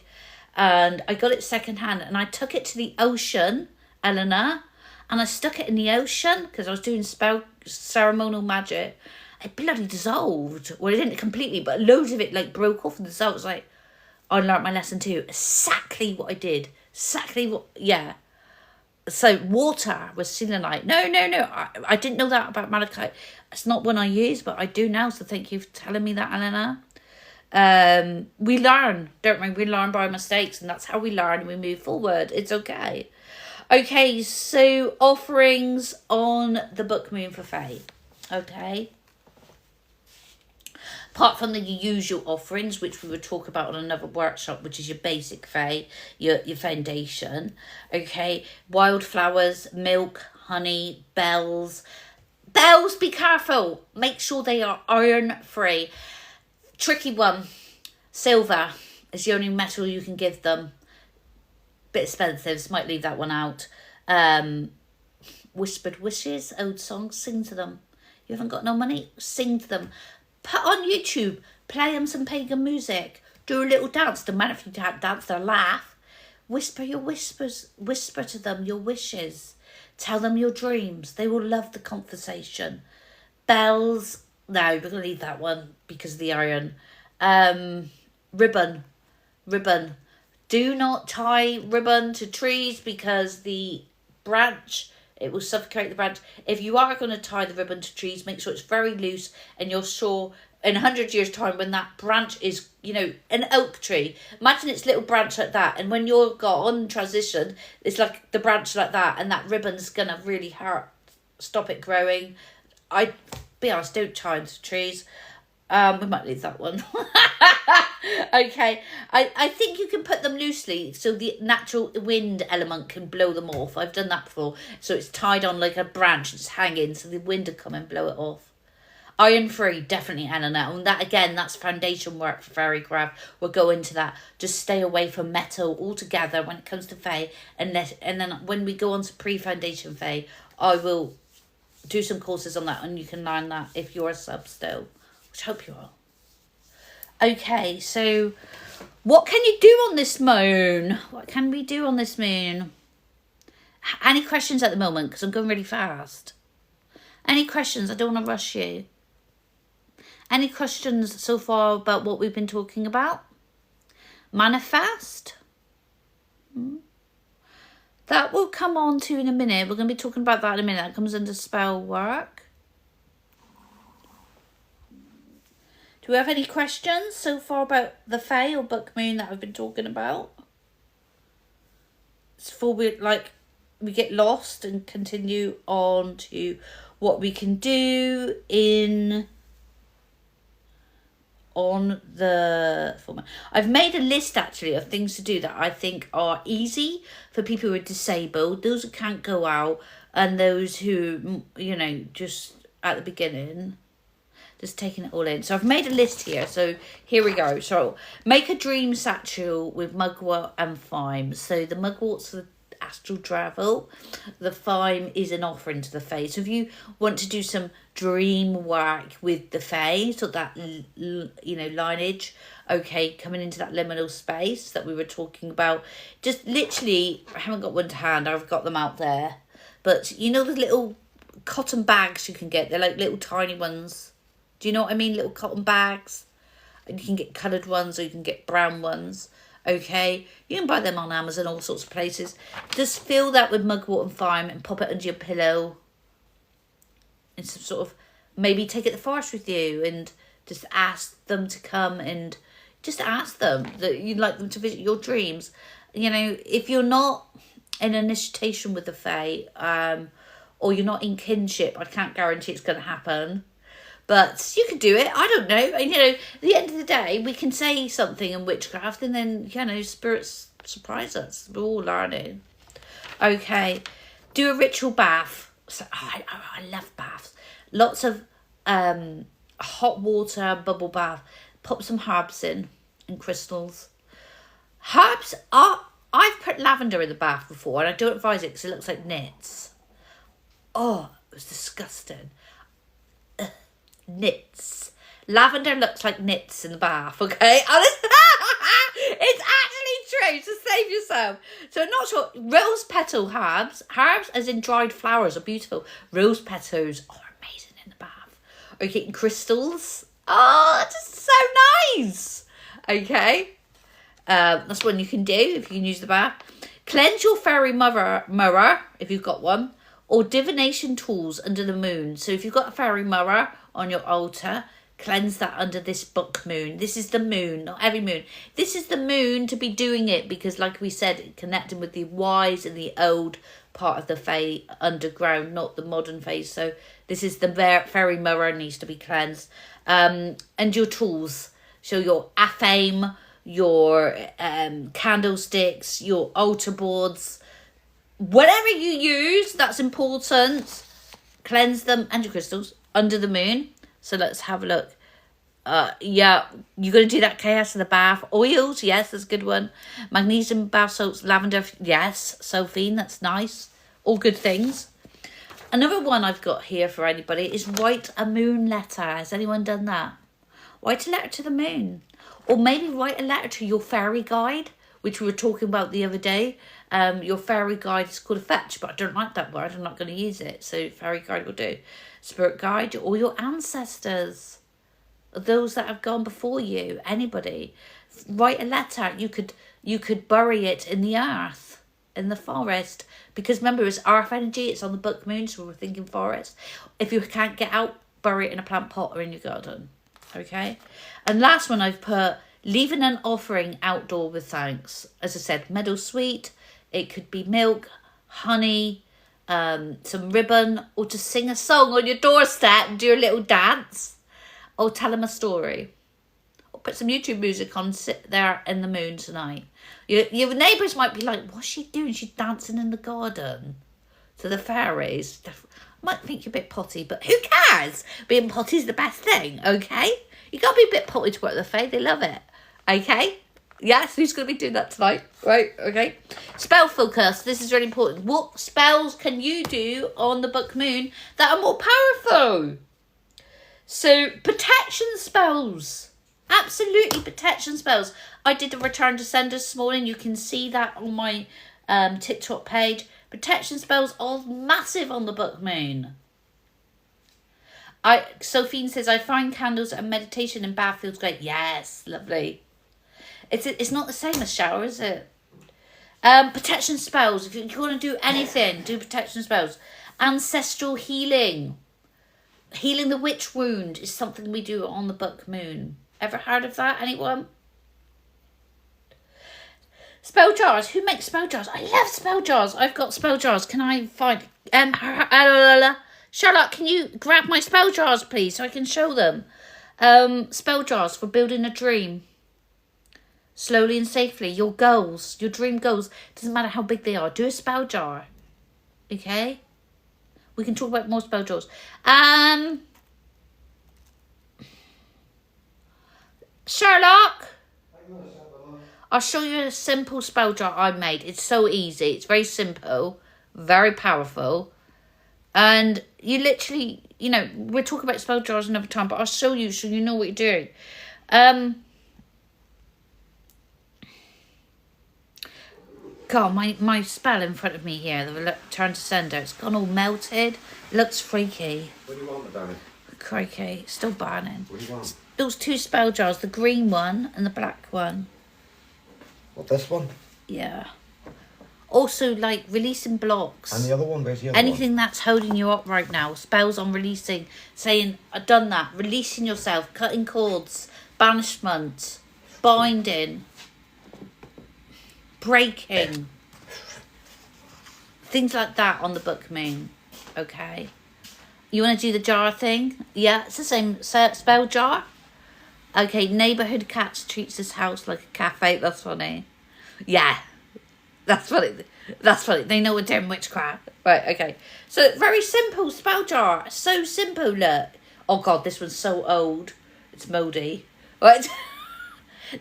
And I got it secondhand. And I took it to the ocean, Eleanor. And I stuck it in the ocean because I was doing ceremonial magic. It bloody dissolved. Well, it didn't completely, but loads of it like broke off and dissolved. It was like, I learnt my lesson too. Exactly what I did. Yeah. So water was selenite. No. I didn't know that about malachite. It's not one I use, but I do now. So thank you for telling me that, Eleanor. We learn, don't we? We learn by mistakes, and that's how we learn and we move forward. It's okay. Okay, so offerings on the book moon for Faye. Okay. Apart from the usual offerings, which we would talk about on another workshop, which is your basic Faye, your foundation. Okay. Wildflowers, milk, honey, bells. Bells, be careful. Make sure they are iron free. Tricky one. Silver is the only metal you can give them. Bit expensive, so might leave that one out. Whispered wishes, old songs, sing to them. You haven't got no money? Sing to them. Put on YouTube, play them some pagan music. Do a little dance. Doesn't matter if you can't dance, they'll laugh. Whisper your whispers. Whisper to them your wishes. Tell them your dreams. They will love the conversation. Bells. No, we're going to leave that one because of the iron. Ribbon. Do not tie ribbon to trees because the branch, it will suffocate the branch. If you are going to tie the ribbon to trees, make sure it's very loose and you're sure in 100 years' time when that branch is, an oak tree. Imagine its little branch like that. And when you're gone, transition, it's like the branch like that and that ribbon's going to really hurt, stop it growing. I'd be honest, don't tie to trees. We might leave that one. Okay. I think you can put them loosely so the natural wind element can blow them off. I've done that before. So it's tied on like a branch, it's hanging so the wind will come and blow it off. Iron free, definitely, Eleanor. And that again, that's foundation work for fairy craft. We'll go into that. Just stay away from metal altogether when it comes to Faye. And then when we go on to pre-foundation Faye, I will do some courses on that and you can learn that if you're a sub still. Which I hope you are. Okay, so what can you do on this moon? What can we do on this moon? Any questions at the moment? Because I'm going really fast. Any questions? I don't want to rush you. Any questions so far about what we've been talking about? Manifest? That will come on to in a minute. We're going to be talking about that in a minute. That comes under spell work. Do we have any questions so far about the Fae or book moon that I've been talking about? It's before we get lost and continue on to what we can do on the format. I've made a list actually of things to do that I think are easy for people who are disabled, those who can't go out, and those who, just at the beginning, just taking it all in. So I've made a list here. So here we go. So make a dream satchel with mugwort and thyme. So the mugwort's for the astral travel. The thyme is an offering to the Fae. So if you want to do some dream work with the Fae, so that, lineage, okay, coming into that liminal space that we were talking about. Just literally, I haven't got one to hand. I've got them out there. But the little cotton bags you can get? They're like little tiny ones. Do you know what I mean? Little cotton bags. And you can get coloured ones or you can get brown ones. Okay? You can buy them on Amazon, all sorts of places. Just fill that with mugwort and thyme and pop it under your pillow. And sort of maybe take it to the forest with you and just ask them to come and just ask them that you'd like them to visit your dreams. If you're not in initiation with the Fae, or you're not in kinship, I can't guarantee it's going to happen. But you could do it. I don't know. At the end of the day, we can say something in witchcraft and then, spirits surprise us. We're all learning. Okay. Do a ritual bath. So, I love baths. Lots of hot water, bubble bath. Pop some herbs in and crystals. Herbs are... I've put lavender in the bath before, and I don't advise it because it looks like nits. Oh, it was disgusting. Ugh, nits. Lavender looks like nits in the bath, okay? It's actually true, so save yourself. So I'm not sure. Rose petal herbs. Herbs as in dried flowers are beautiful. Rose petals are amazing in the bath. Okay, and crystals. Oh, just so nice. Okay. That's one you can do if you can use the bath. Cleanse your fairy mirror if you've got one. Or divination tools under the moon. So if you've got a fairy mirror on your altar, cleanse that under this book moon. This is the moon, not every moon. This is the moon to be doing it because, like we said, connecting with the wise and the old part of the Fae underground, not the modern phase. So this is the fairy mirror needs to be cleansed. And your tools. So your aphame, your candlesticks, your altar boards, whatever you use that's important, cleanse them and your crystals under the moon. So let's have a look. Yeah, you're going to do that chaos in the bath. Oils, yes, that's a good one. Magnesium, bath salts, lavender, yes. Sophine, that's nice. All good things. Another one I've got here for anybody is write a moon letter. Has anyone done that? Write a letter to the moon. Or maybe write a letter to your fairy guide, which we were talking about the other day. Your fairy guide is called a fetch, but I don't like that word. I'm not going to use it. So fairy guide will do. Spirit guide or your ancestors. Those that have gone before you. Anybody. Write a letter. You could bury it in the earth. In the forest. Because remember, it's earth energy. It's on the book moon. So we're thinking forest. If you can't get out, bury it in a plant pot or in your garden. Okay. And last one I've put, leaving an offering outdoor with thanks. As I said, meadow sweet. It could be milk, honey, some ribbon, or to sing a song on your doorstep and do a little dance. Or tell them a story. Or put some YouTube music on, sit there in the moon tonight. Your neighbours might be like, what's she doing? She's dancing in the garden to the fairies. Might think you're a bit potty, but who cares? Being potty's the best thing, okay? You got to be a bit potty to work with the Fae. They love it, okay? Yes, who's going to be doing that tonight? Right, okay. Spell focus. This is really important. What spells can you do on the book moon that are more powerful? So, protection spells. Absolutely protection spells. I did the Return to Sender this morning. You can see that on my TikTok page. Protection spells are massive on the book moon. Sophine says, I find candles and meditation in bath feels great. Yes, lovely. It's not the same as shower, is it? Protection spells. If you want to do anything, do protection spells. Ancestral healing. Healing the witch wound is something we do on the book moon. Ever heard of that? Anyone? Spell jars. Who makes spell jars? I love spell jars. I've got spell jars. Can I find... Charlotte, can you grab my spell jars, please, so I can show them? Spell jars for building a dream. Slowly and safely. Your goals. Your dream goals. Doesn't matter how big they are. Do a spell jar. Okay? We can talk about more spell jars. Sherlock, I'll show you a simple spell jar I made. It's so easy. It's very simple, very powerful. And you literally, we'll talk about spell jars another time, but I'll show you so you know what you're doing. God, my spell in front of me here, the Return to Sender, it's gone all melted. It looks freaky. What do you want, darling? Crikey, still burning. What do you want? Those two spell jars, the green one and the black one. What, this one? Yeah. Also, like, releasing blocks. And the other one? Where's the other Anything that's holding you up right now. Spells on releasing. Saying, I've done that. Releasing yourself. Cutting cords. Banishment. Binding. Breaking. Things like that on the book moon. Okay. You want to do the jar thing? Yeah, it's the same spell jar. Okay, neighbourhood cats treats this house like a cafe. That's funny. Yeah. That's funny. That's funny. They know we're doing witchcraft. Right, okay. So, very simple spell jar. So simple, look. Oh, God, this one's so old. It's mouldy. Right.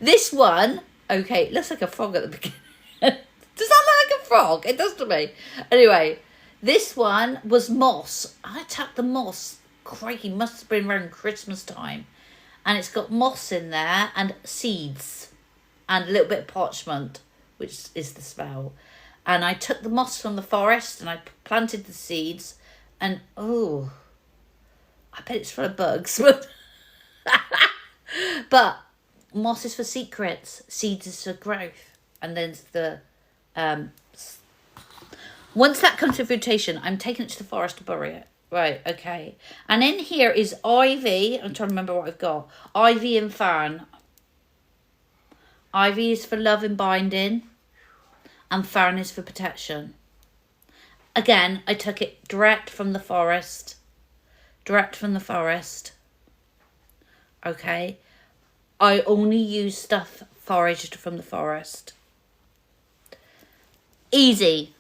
This one, okay, it looks like a frog at the beginning. Does that look like a frog? It does to me. Anyway, this one was moss. I tapped the moss. Crikey, must have been around Christmas time. And it's got moss in there and seeds and a little bit of parchment, which is the spell. And I took the moss from the forest and I planted the seeds. And, oh, I bet it's full of bugs. But moss is for secrets. Seeds is for growth. And then the... once that comes to fruitation, I'm taking it to the forest to bury it. Right, okay. And in here is ivy. I'm trying to remember what I've got. Ivy and fern. Ivy is for love and binding. And fern is for protection. Again, I took it direct from the forest. Direct from the forest. Okay. I only use stuff foraged from the forest. Easy.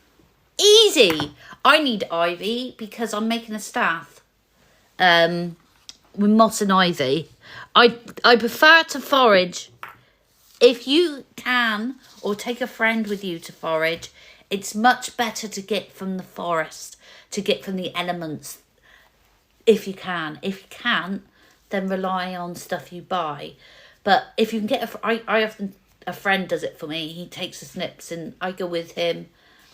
Easy. I need ivy because I'm making a staff. With moss and ivy. I prefer to forage. If you can, or take a friend with you to forage, it's much better to get from the forest, to get from the elements, if you can. If you can't, then rely on stuff you buy. But if you can get a friend does it for me. He takes the snips and I go with him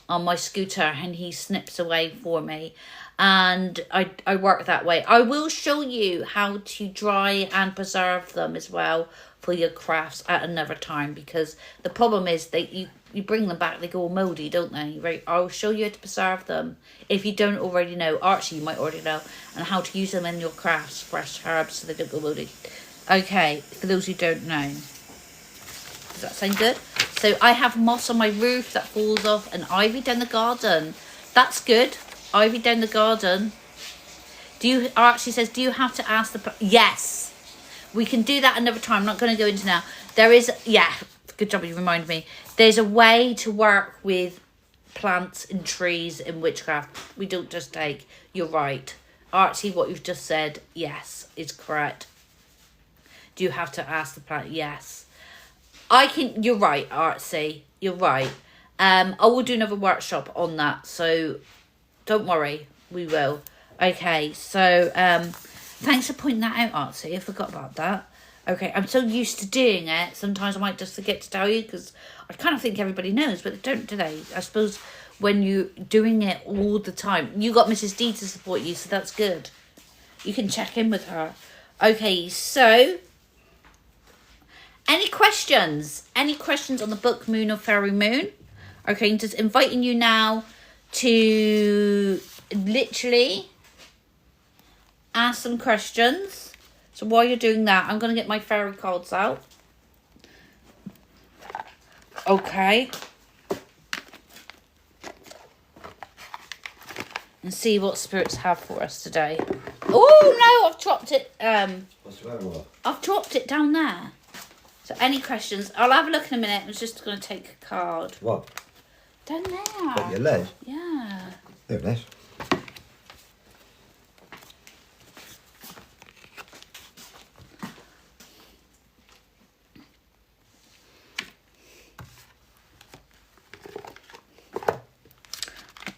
on my scooter and he snips away for me. And I work that way. I will show you how to dry and preserve them as well for your crafts at another time, because the problem is that you bring them back, they go all mouldy, don't they? Right? I'll show you how to preserve them if you don't already know. Archie, you might already know, and how to use them in your crafts, fresh herbs, so they don't go mouldy. Okay, for those who don't know. Does that sound good? So I have moss on my roof that falls off and ivy down the garden. That's good. Ivy down the garden. Archie says, do you have to ask the... Yes. We can do that another time. I'm not going to go into now. There is... Yeah, good job you reminded me. There's a way to work with plants and trees in witchcraft. We don't just take... You're right. Archie, what you've just said, yes, is correct. Do you have to ask the plant? Yes. You're right, Artsy. You're right. I will do another workshop on that, so don't worry, we will. Okay, so thanks for pointing that out, Artsy. I forgot about that. Okay, I'm so used to doing it. Sometimes I might just forget to tell you because I kind of think everybody knows, but they don't, do they? I suppose when you're doing it all the time, you got Mrs. D to support you, so that's good. You can check in with her. Okay, so... Any questions? Any questions on the book Moon or Fairy Moon? Okay, I'm just inviting you now to literally ask some questions. So while you're doing that, I'm going to get my fairy cards out. Okay. And see what spirits have for us today. Oh, no, I've dropped it. What's the matter with her? I've dropped it down there. So any questions? I'll have a look in a minute. I'm just going to take a card. What? Down there. What, your leg? Yeah. There it is.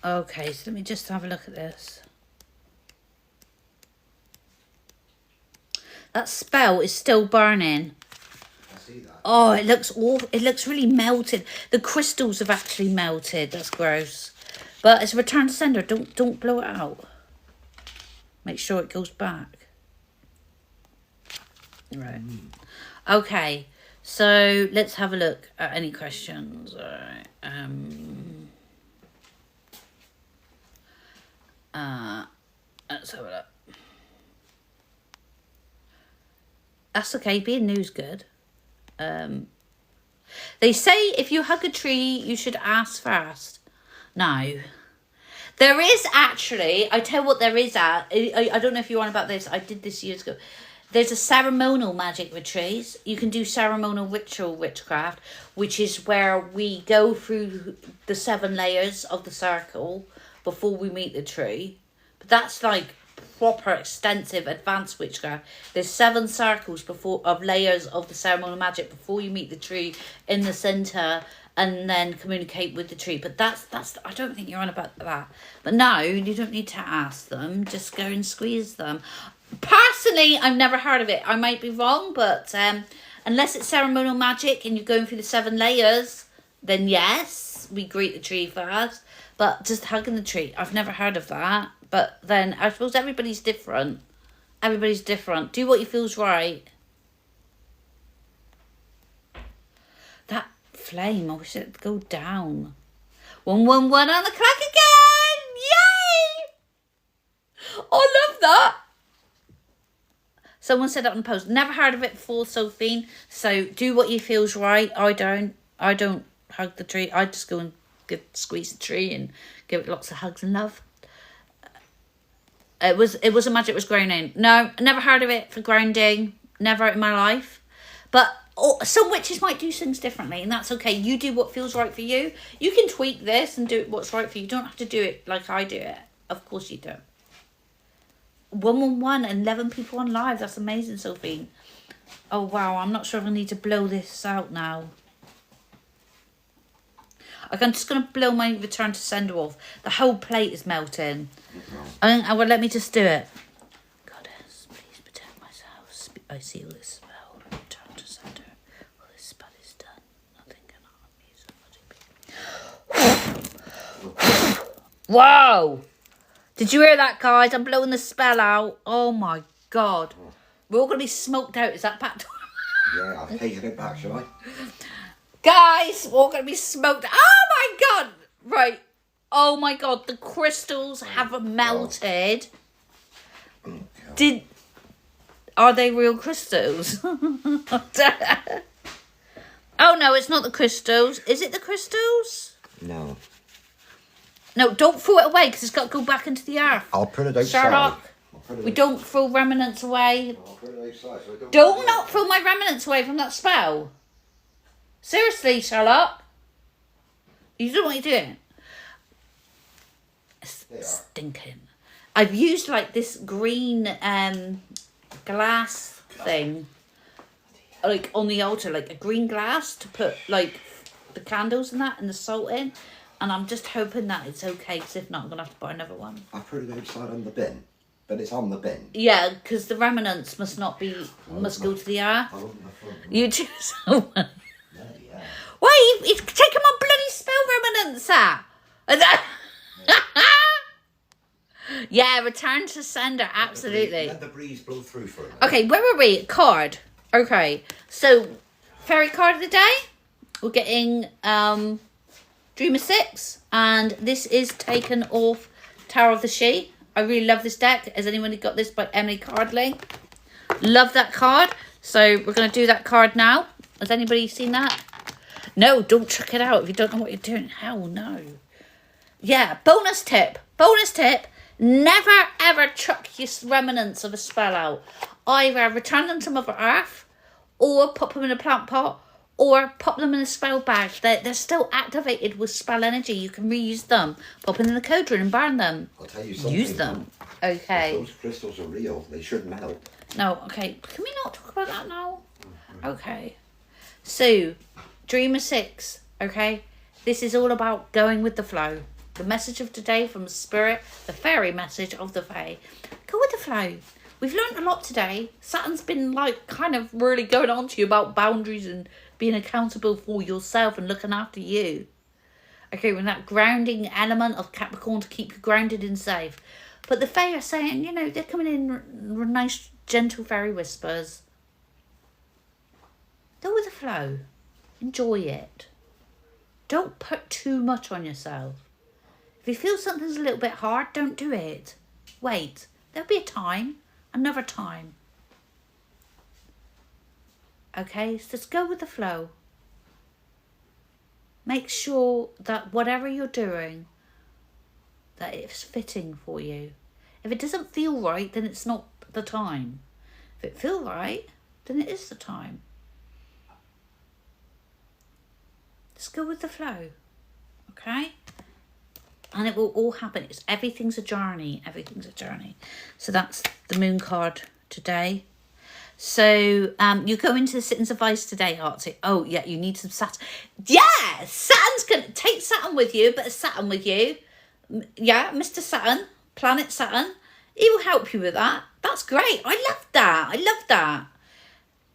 Okay, so let me just have a look at this. That spell is still burning. I see that. Oh, it looks awful. It looks really melted. The crystals have actually melted. That's gross. But it's a return to sender. Don't blow it out. Make sure it goes back. Right. Okay. So let's have a look at any questions. All right. Let's have a look. That's okay. Being new's good. They say if you hug a tree, you should ask first. No. There is actually, I tell you what there is at. I don't know if you're on about this. I did this years ago. There's a ceremonial magic with trees. You can do ceremonial ritual witchcraft, which is where we go through the 7 layers of the circle before we meet the tree. But that's like proper extensive advanced witchcraft. There's 7 circles of layers of the ceremonial magic before you meet the tree in the centre and then communicate with the tree. But that's I don't think you're on about that. But no, you don't need to ask them. Just go and squeeze them. Personally, I've never heard of it. I might be wrong, but unless it's ceremonial magic and you're going through the 7 layers, then yes, we greet the tree first. But just hugging the tree, I've never heard of that. But then I suppose everybody's different. Everybody's different. Do what you feels right. That flame, I wish it'd go down. 111 on the clock again! Yay! Oh, I love that. Someone said that on the post. Never heard of it before, Sophie. So do what you feels right. I don't hug the tree. I just go and squeeze the tree and give it lots of hugs and love. It was a magic was grounding. No, never heard of it for grounding. Never in my life. But some witches might do things differently, and that's okay. You do what feels right for you. You can tweak this and do what's right for you. You don't have to do it like I do it. Of course you don't. 111 and 11 people on live. That's amazing, Sophie. Oh, wow. I'm not sure if I need to blow this out now. I'm just going to blow my return to sender off. The whole plate is melting. Well, let me just do it. Goddess, please protect myself. I seal this spell. Return to sender. Well, this spell is done. Nothing can harm me. Wow! Did you hear that, guys? I'm blowing the spell out. Oh my God. We're all going to be smoked out. Is that back? Yeah, I've taken it back, shall I? Guys, we're all going to be smoked. Oh my God. Right. Oh my God. The crystals have melted. Are they real crystals? Oh no, it's not the crystals. Is it the crystals? No. No, don't throw it away because it's got to go back into the earth. I'll put it outside. Sherlock, we don't throw remnants away. I'll put it outside so I Don't not throw my remnants away from that spell. Seriously, Sherlock. You don't know what you're doing. It's stinking. I've used like this green glass thing, like on the altar, like a green glass to put like the candles and that and the salt in. And I'm just hoping that it's okay, because if not, I'm going to have to buy another one. I put it outside on the bin, but it's on the bin. Yeah, because the remnants must go to the earth. You choose someone. Yeah. Wait, he's taking my bloody spell remnants out. Yeah, return to sender, absolutely. Let the breeze blow through for a minute. Okay, where were we? Card. Okay, so fairy card of the day. We're getting Dreamer 6, and this is taken off Tower of the She. I really love this deck. Has anybody got this by Emily Cardling? Love that card. So we're going to do that card now. Has anybody seen that? No, don't chuck it out if you don't know what you're doing. Hell no. Yeah, bonus tip. Bonus tip. Never ever chuck your remnants of a spell out. Either return them to Mother Earth or pop them in a plant pot. Or pop them in a spell bag. They're still activated with spell energy. You can reuse them. Pop them in the cauldron and burn them. I'll tell you something. Use them. Okay. If those crystals are real, they should melt. No, okay. Can we not talk about that now? Okay. So, Dreamer 6, okay? This is all about going with the flow. The message of today from Spirit, the fairy message of the Fae. Go with the flow. We've learned a lot today. Saturn's been like kind of really going on to you about boundaries and being accountable for yourself and looking after you. Okay, with that grounding element of Capricorn to keep you grounded and safe. But the Fae are saying, you know, they're coming in nice, gentle fairy whispers. Go with the flow. Enjoy it. Don't put too much on yourself. If you feel something's a little bit hard, don't do it. Wait. There'll be a time. Another time. Okay, so just go with the flow. Make sure that whatever you're doing, that it's fitting for you. If it doesn't feel right, then it's not the time. If it feels right, then it is the time. Just go with the flow. Okay? And it will all happen. Everything's a journey. Everything's a journey. So that's the moon card today. So you go into the Sittings Advice today, Arctic. Oh, yeah, you need some Saturn. Yeah, Saturn's going to take Saturn with you, but Saturn with you. Yeah, Mr. Saturn, planet Saturn. He will help you with that. That's great. I love that. I love that.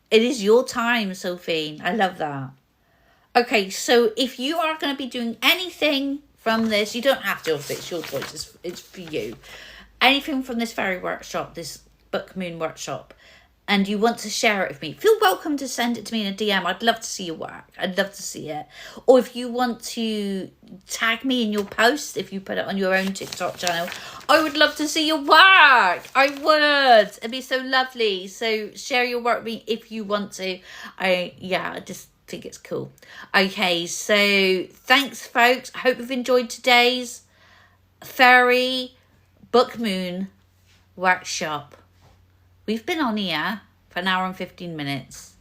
It is your time, Sophie. I love that. Okay, so if you are going to be doing anything from this, you don't have to, if it's your choice, it's for you. Anything from this fairy workshop, this book moon workshop, and you want to share it with me, feel welcome to send it to me in a DM. I'd love to see your work. I'd love to see it. Or if you want to tag me in your post, if you put it on your own TikTok channel, I would love to see your work. I would. It'd be so lovely. So share your work with me if you want to. I just think it's cool. Okay, so thanks, folks. I hope you've enjoyed today's fairy book moon workshop. We've been on here for an hour and 15 minutes.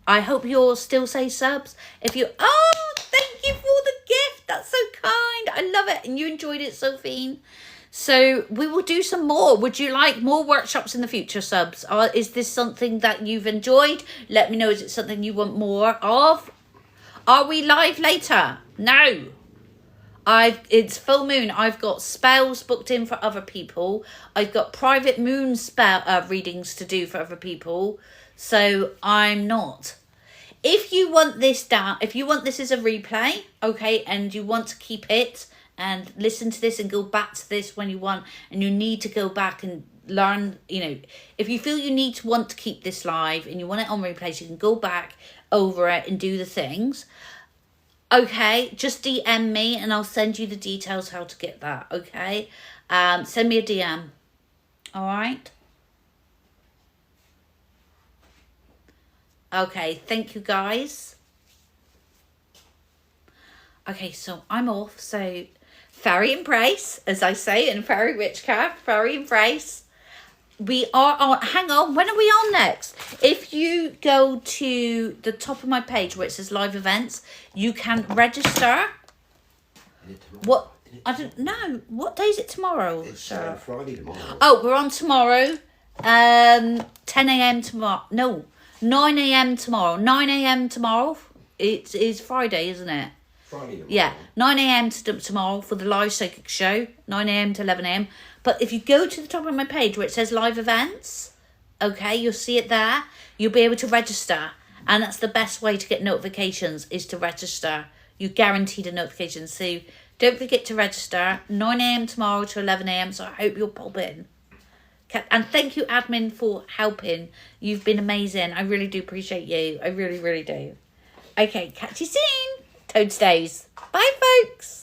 I hope you'll still say subs. If you... Oh, thank you for the gift. That's so kind. I love it. And you enjoyed it, Sophie. So we will do some more. Would you like more workshops in the future, subs? Or is this something that you've enjoyed? Let me know. Is it something you want more of? Are we live later? No. It's full moon. I've got spells booked in for other people. I've got private moon spell readings to do for other people. So I'm not. If you want this down, if you want this as a replay, okay, and you want to keep it and listen to this and go back to this when you want, and you need to go back and learn, if you feel you want to keep this live and you want it on replay, so you can go back over it and do the things. Okay, just DM me and I'll send you the details how to get that, okay? Send me a DM, all right? Okay, thank you, guys. Okay, so I'm off. So, Fairy Embrace, as I say in Fairy Witchcraft, Fairy Embrace. We are on, hang on, when are we on next? If you go to the top of my page where it says live events, you can register. What? I don't know. What day is it tomorrow? It's Friday tomorrow. Oh, we're on tomorrow. 10 a.m. tomorrow. No, 9 a.m. tomorrow. 9 a.m. tomorrow. It is Friday, isn't it? Friday tomorrow. Yeah, 9 a.m. tomorrow for the live psychic show. 9 a.m. to 11 a.m. But if you go to the top of my page where it says live events, okay, you'll see it there. You'll be able to register. And that's the best way to get notifications, is to register. You're guaranteed a notification. So don't forget to register. 9 a.m. tomorrow to 11 a.m. So I hope you'll pop in. And thank you, admin, for helping. You've been amazing. I really do appreciate you. I really, really do. Okay, catch you soon. Toadstays. Bye, folks.